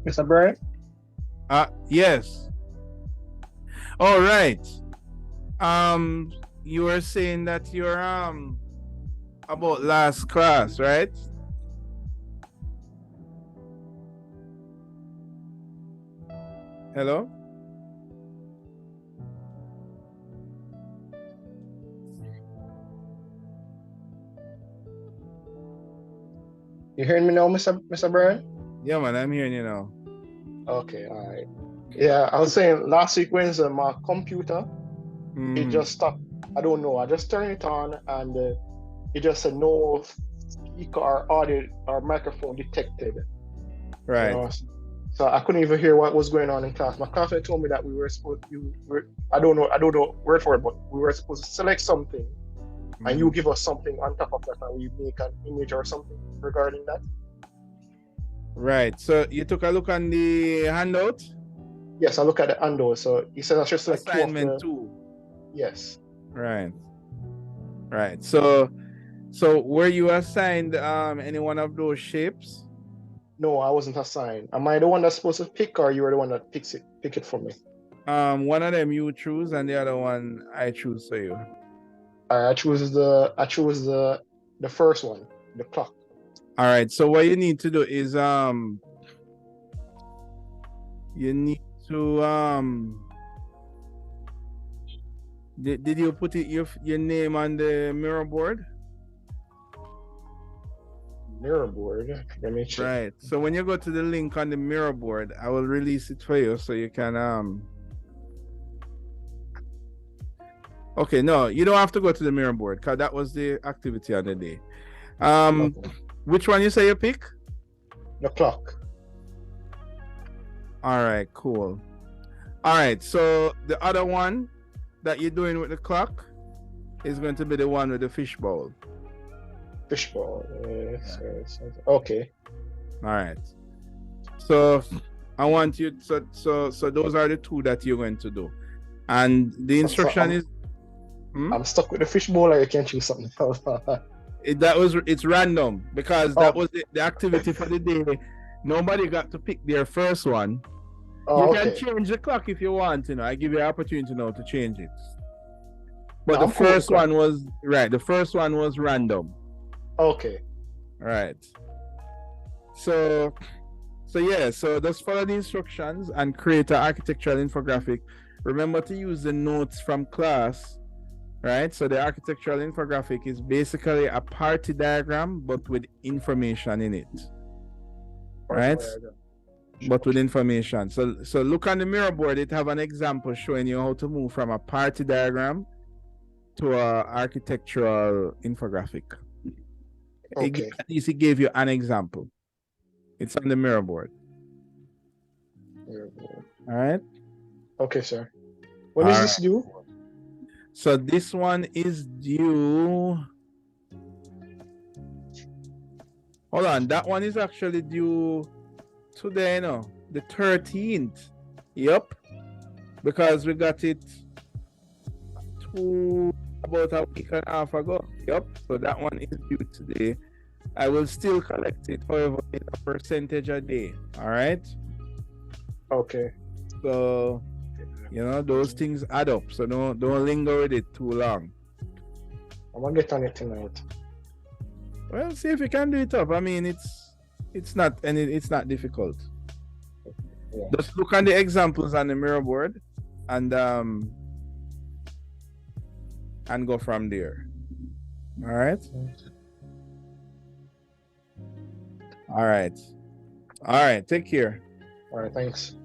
Mr. Brian? Yes. All right. You were saying that you're about last class, right? Hello? You hearing me now, Mr. Brian? Yeah, man, I'm hearing you now. Okay, all right. Yeah, I was saying last week Wednesday, my computer it just stopped. I don't know. I just turned it on and it just said no speaker or audio or microphone detected. Right. So I couldn't even hear what was going on in class. My classmate told me that we were supposed I don't know word for it, but we were supposed to select something and you give us something on top of that and we make an image or something regarding that. Right. So you took a look on the handout? Yes, I look at the handout. So he said I should select assignment 2. Yes. Right. Right. So were you assigned any one of those shapes? No, I wasn't assigned. Am I the one that's supposed to pick, or you were the one that pick it for me? One of them you choose, and the other one I choose for you. I choose the first one, the clock. All right. So what you need to do is you need to did you put your name on the mirror board? Mirror board. Let me check. Right. So when you go to the link on the mirror board, I will release it for you so you can Okay, no, you don't have to go to the mirror board because that was the activity of the day. Okay. Which one you say you pick? The clock. All right, cool. All right, so the other one that you're doing with the clock is going to be the one with the fishbowl. Fishbowl. Yes, yeah. Yes. Okay. All right. So I want you. So those are the two that you're going to do, and the instruction is. I'm stuck with the fishbowl, or you can choose something else. It's random because that was the activity for the day. Nobody got to pick their first one. You can change the clock if you want. I give you an opportunity now to change it. But the first one was right. The first one was random. Okay. Right. So yeah. So just follow the instructions and create an architectural infographic. Remember to use the notes from class. Right, so the architectural infographic is basically a party diagram, but with information in it. Right, but with information. So look on the mirror board. It have an example showing you how to move from a party diagram to a architectural infographic. Okay. At least it gave you an example. It's on the mirror board. Mirror board. All right. Okay, sir. When is this due? So this one is due. Hold on, that one is actually due today, the 13th. Yep. Because we got it about a week and a half ago. Yep. So that one is due today. I will still collect it, however, in a percentage a day. All right. Okay. So those things add up, so don't linger with it too long. I'm gonna get on it tonight. Well, see if you can do it up. I mean, it's not difficult. Yeah. Just look on the examples on the mirror board and go from there. All right. All right. Take care. All right, thanks.